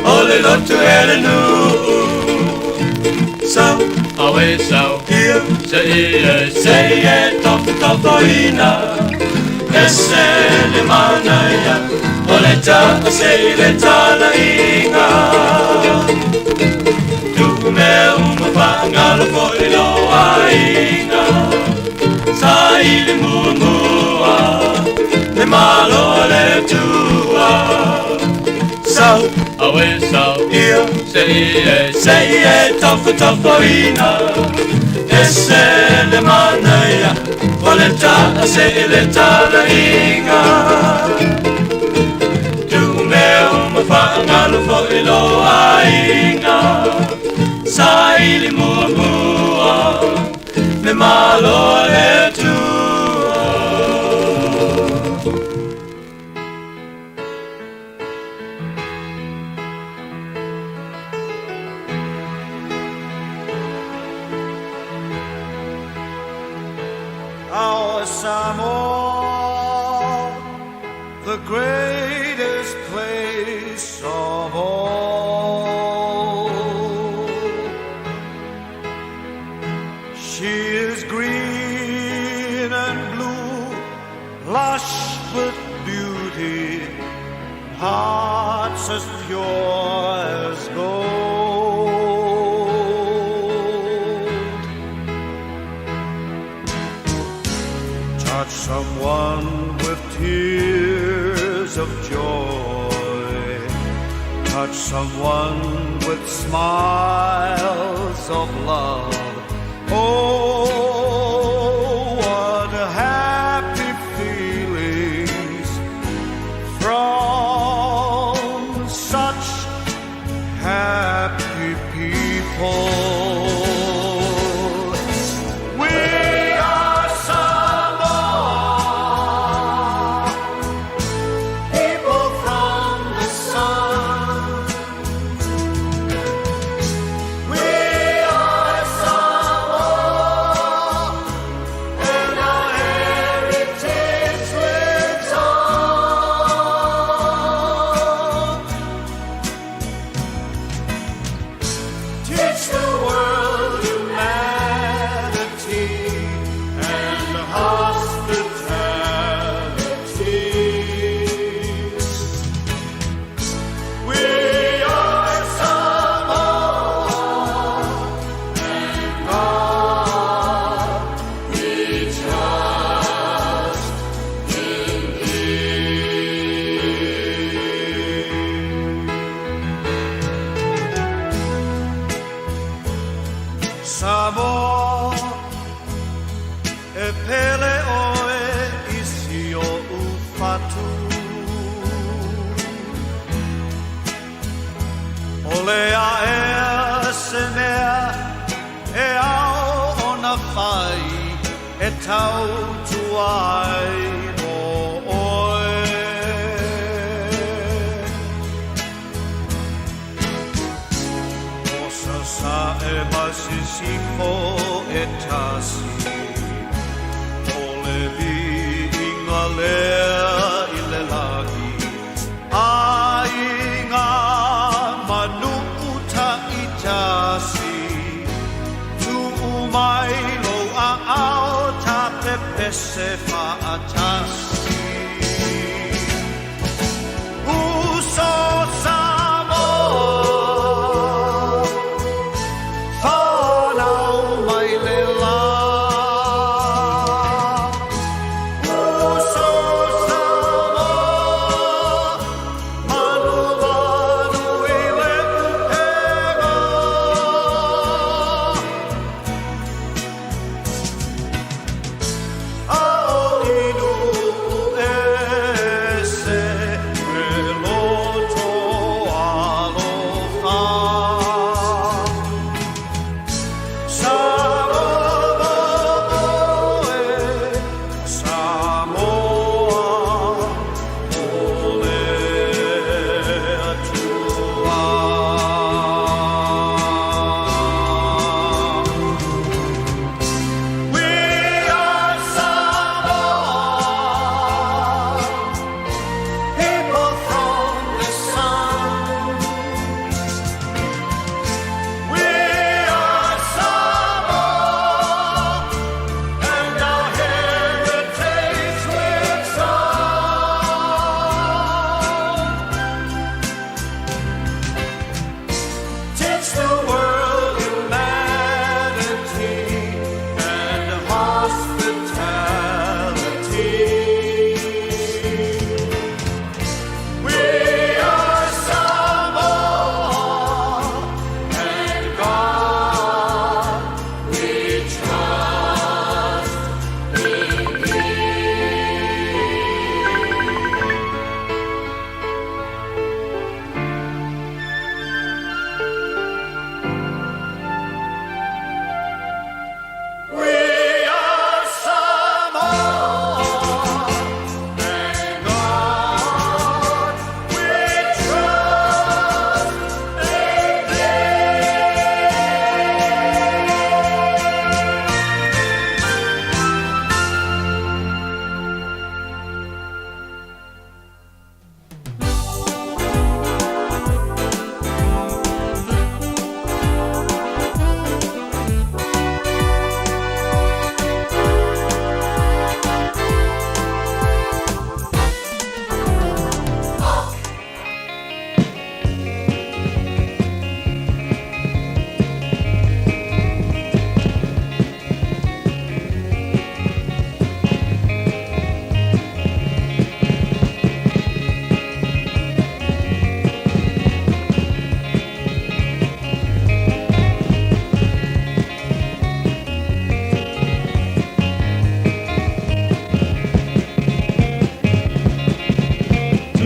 O le lotu e le nu Sau, awe sau Ia, se e tofu tofoina Ese le manaya O le taka se le tala inga Tu me umawhangalo ko I loa inga Sa I le mua mua Le malo le tua Sau, awe sau Ia, se e tofu tofoina Ese le manaya O le taka se le tala inga Tu me umawhangalo ko I loa inga Sa I le mua mua Le malo le tua Our Samoa, the greatest place of all. She is green and blue, lush with beauty, hearts as pure as gold. Touch someone with tears of joy. Touch someone with smiles of love. Oh, what happy feelings from such happy people. Samoa e pele oe isi o ufatu O lea e se mea e ao ona whai e Tautua ai mo oe Osa sa e masisiko e tasi O le vi inga lea I le lagi A inga manuuta I tasi Tu umai lo a ao ta pepe se wha a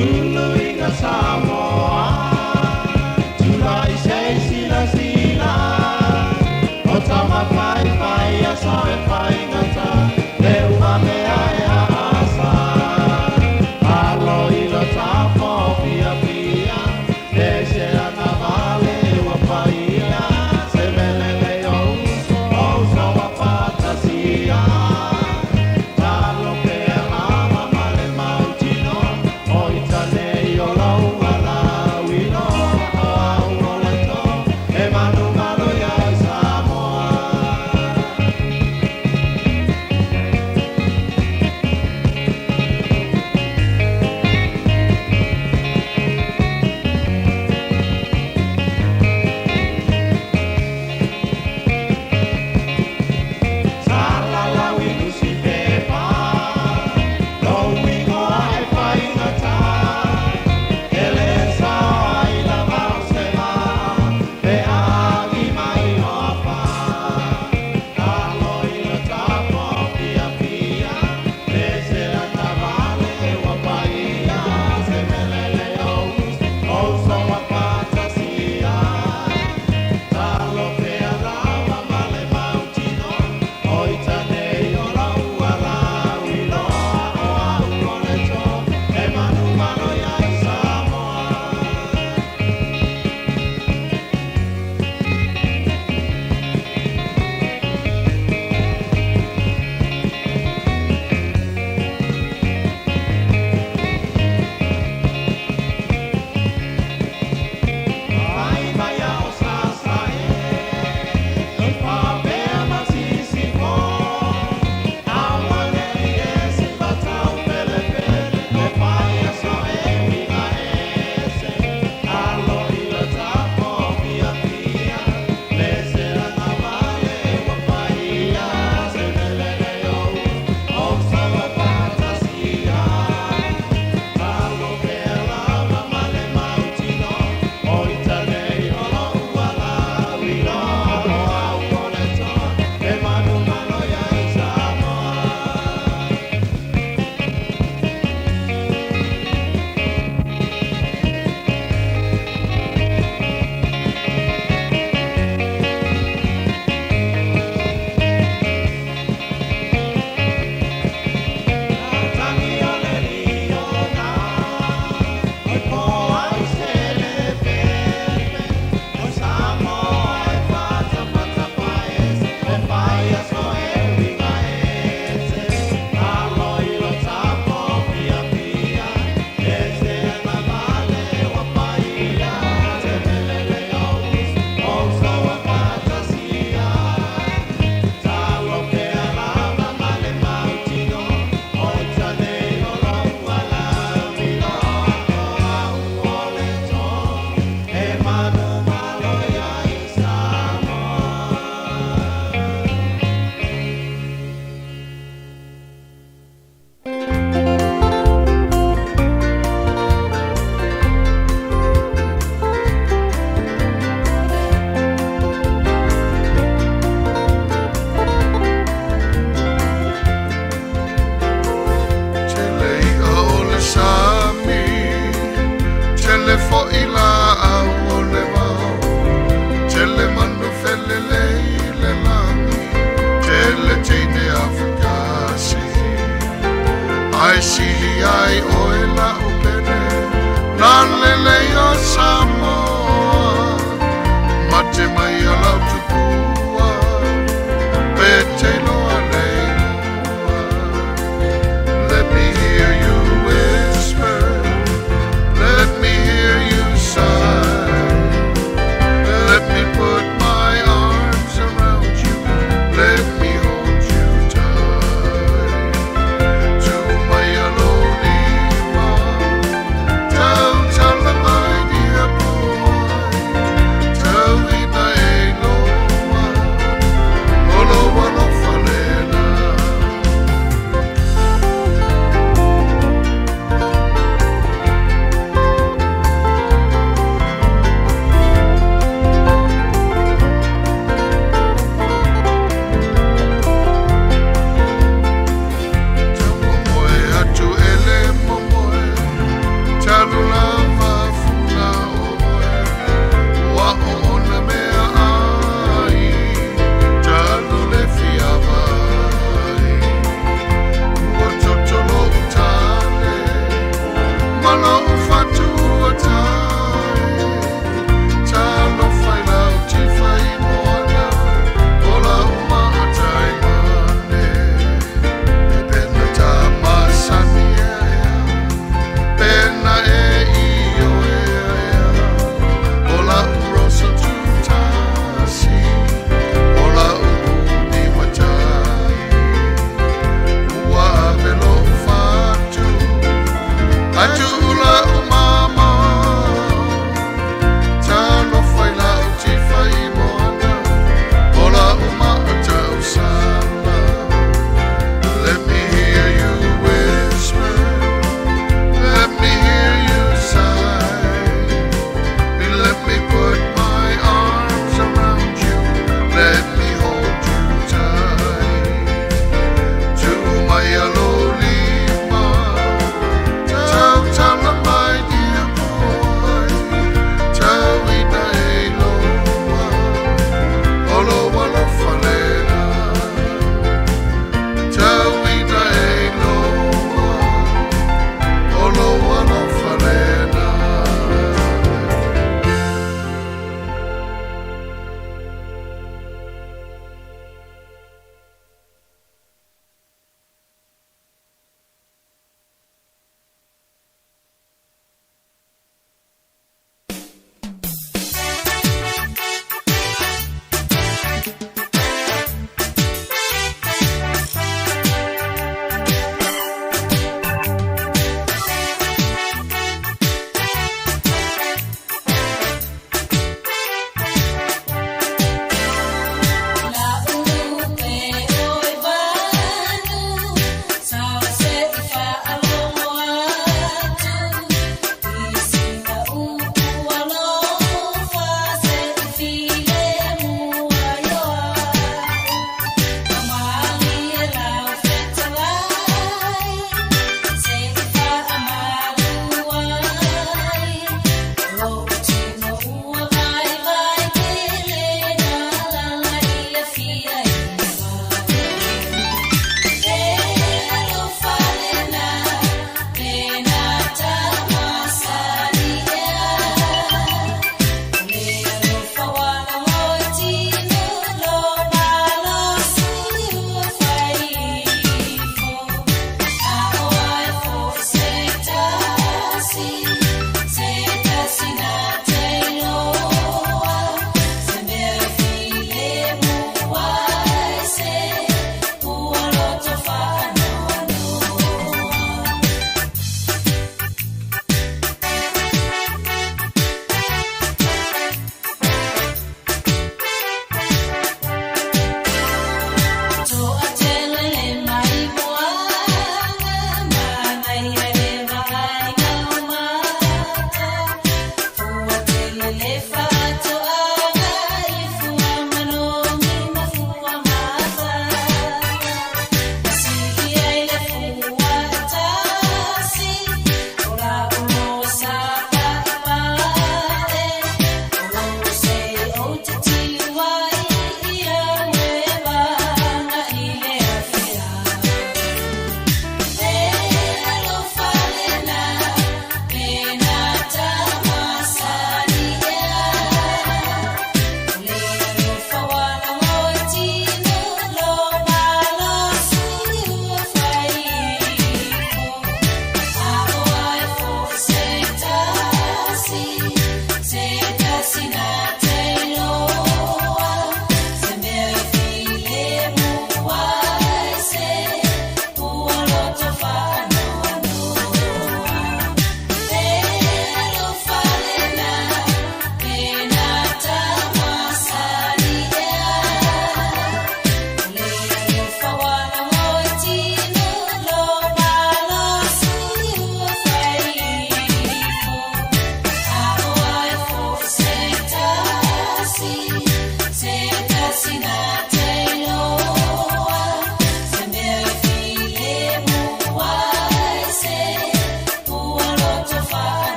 tulu inga Samoa tula I se sila sila o tama pai pai a sae pai ngata le ua mea e a asa alo I lo tapo pia pia le se ana vale ua paia se mele le o so wa pata sia talo pe lama male mautino o itane o laua lawi Tautua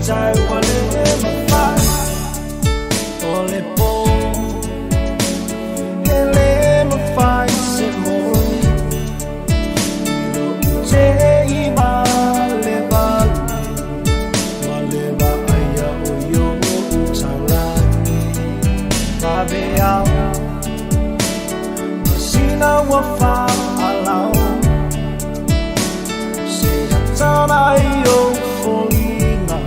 tai wale mafai ole po ele mafai se mori ilo te iba le vale ba aya o yo salani babe ao masina wa fa alao se tana yo folina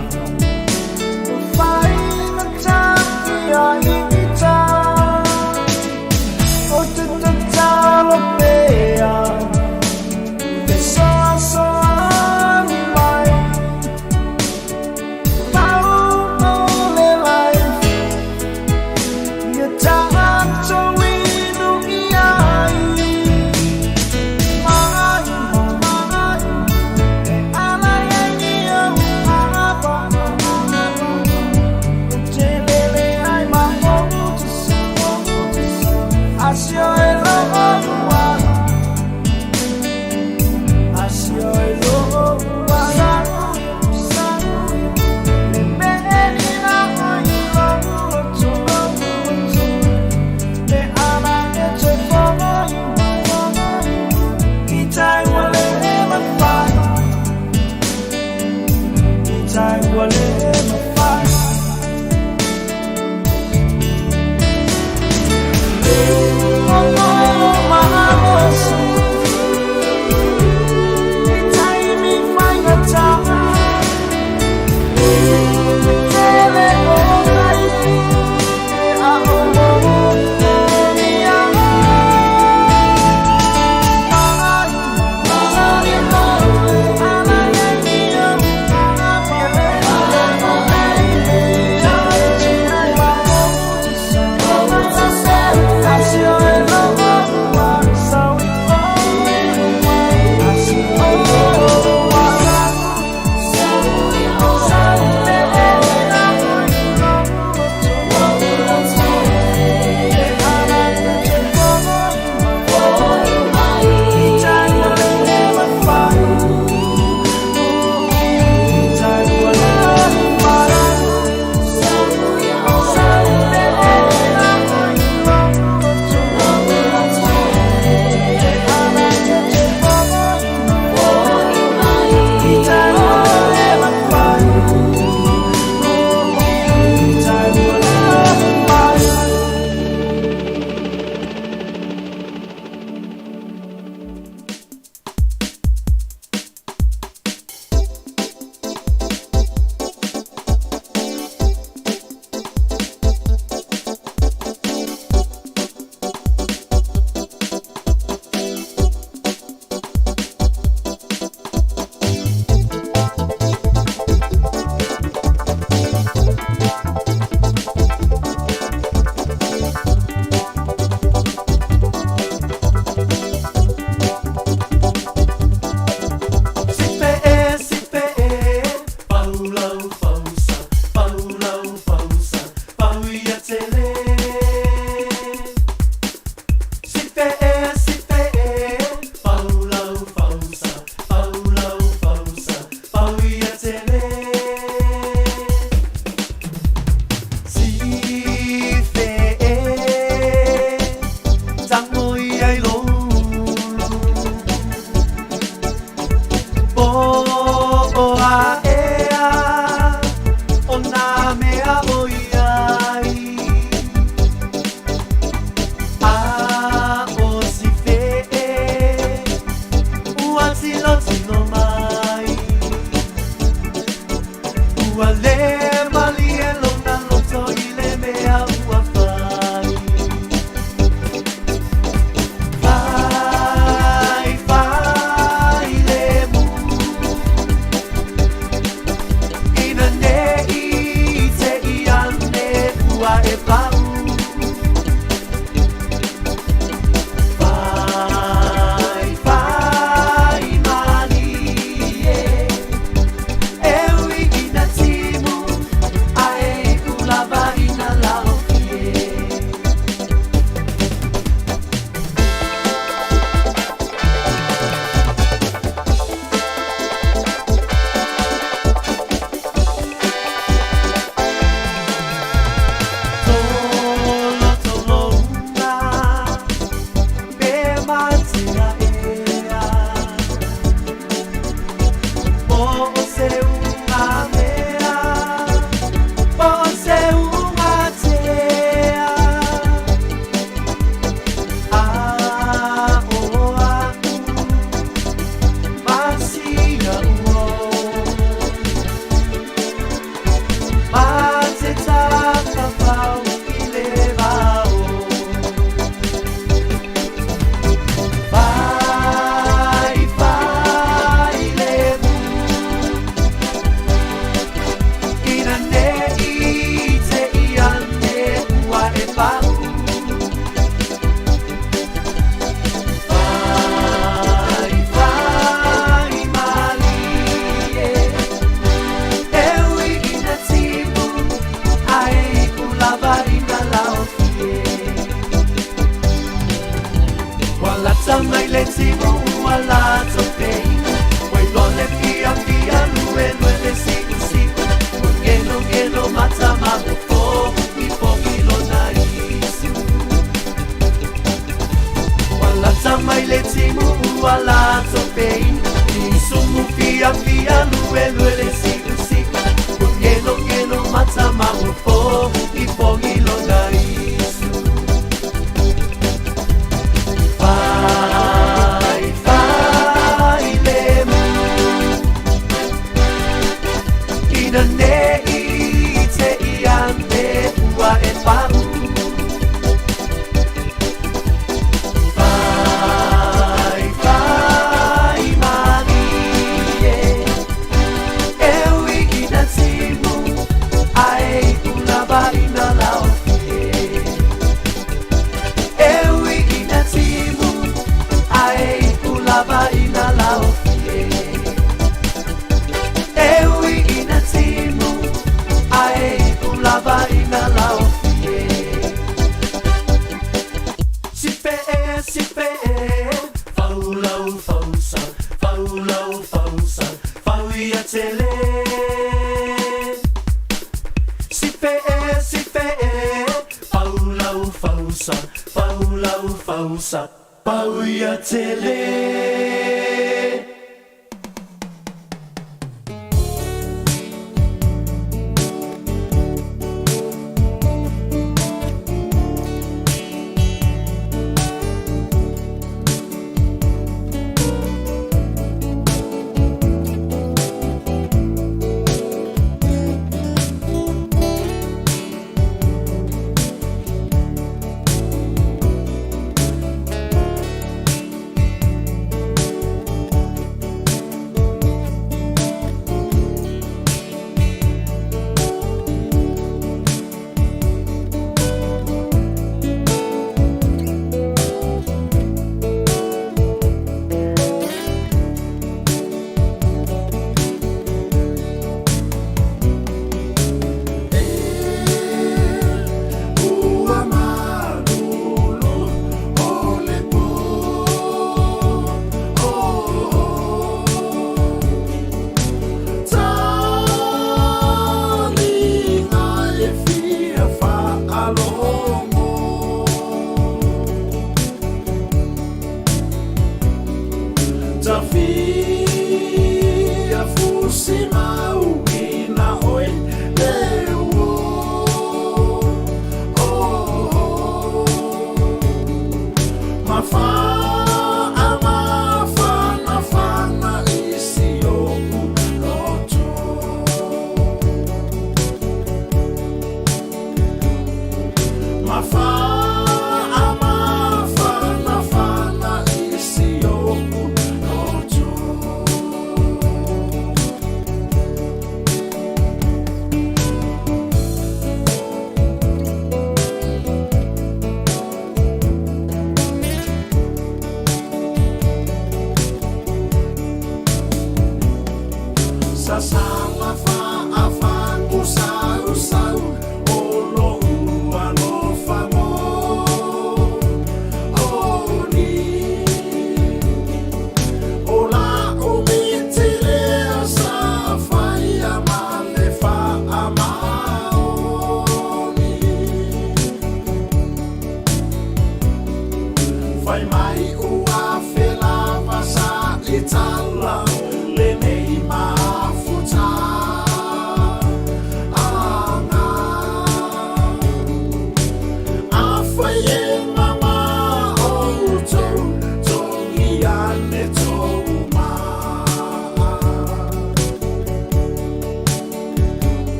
Paulau fausa, pauia tele.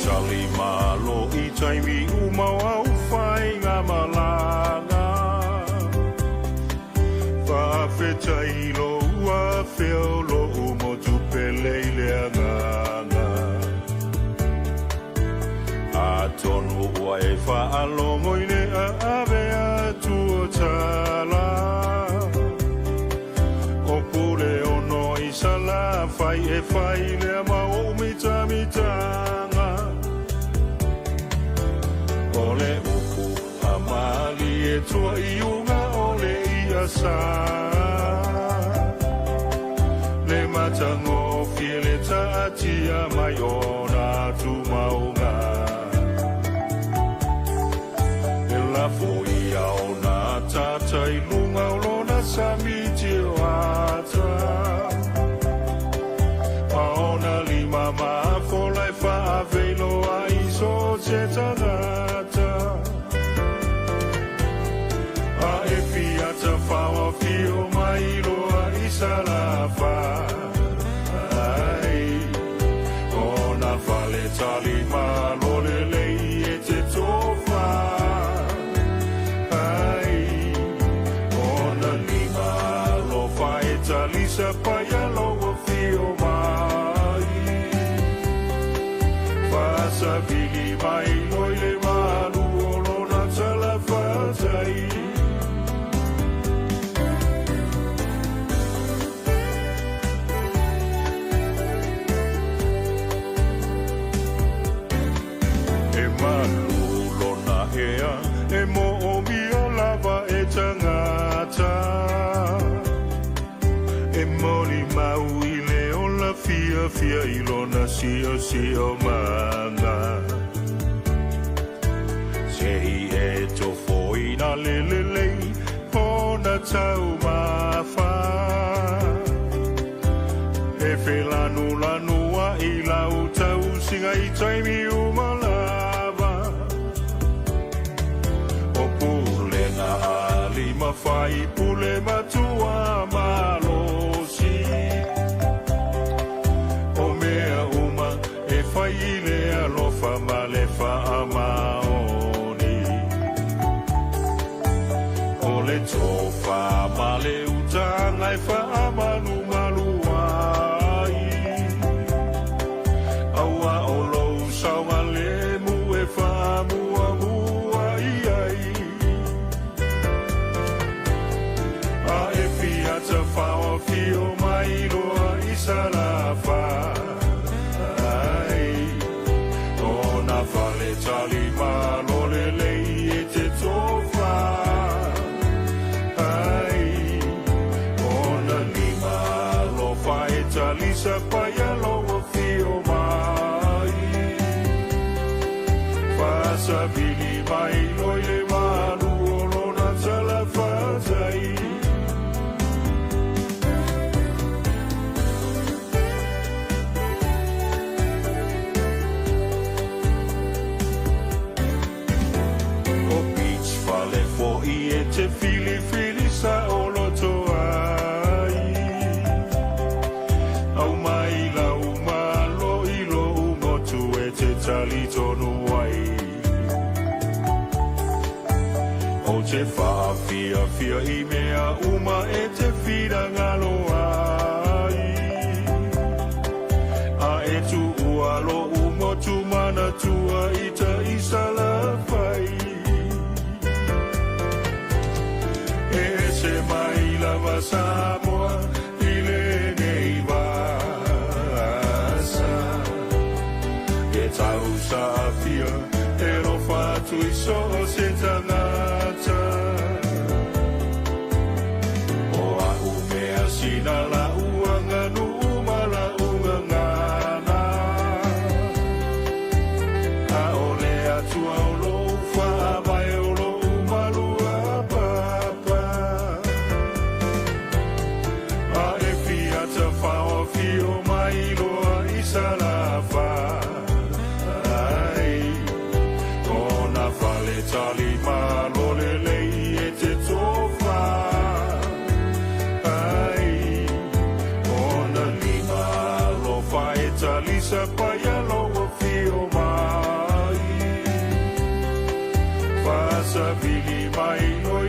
tali malo I taimi umau au whai ngā malanga whawhetai lo ua whio lo umotu pelei lea nganga a tonu ua e whaalongo I ne a ave atu o tala o pule ono I sala whai e whai lea ma o mitanga ole uku amali e tua I unga ole I asa le matango fiele taatia mai ona tu maunga e la foi ona tata I lunga olona samiti ata aona lima ma folai fa velo ai so se tanata a e fiata fa o fio mai lo ai salafa ai ona fale tali ma lo le e te tofa ai ona lima lo fa e tali sa pa ya lo fio mai Sabili mai noi le manu olona tala fatai e manu lona hea e mo o mia lava e tangata e mori mau I leo la fia I lona sio manga se I e to foi na lelele pona tau mafa e felanu lanua I lau tau singa I taimi umalava o pule na ali mafai pule matua malosi fai le alofa male fa amaoni o le tofa male utanga e fa amanu maluai aua o lo saunga le mu e fa mua ai a e fiata fa o fio mai loa I salafa Fale tali malo le e te tofa ai ona lima lo fai tali sa paia lo fio mai Fasa bili mai lo le manu olona tala fazai I e te fili sa oloto ai au mai lau malo I lo umotu e te tali tonu ai o te fia I mea uma e te fira ngalo ai a e tu ua lo umotu mana tua I ta isala fai se mai lava Samoa I le nei vasa e tau sa fia e lo fatu I so se tanata o a umea sina la uanga nu mala unga ngana mai oi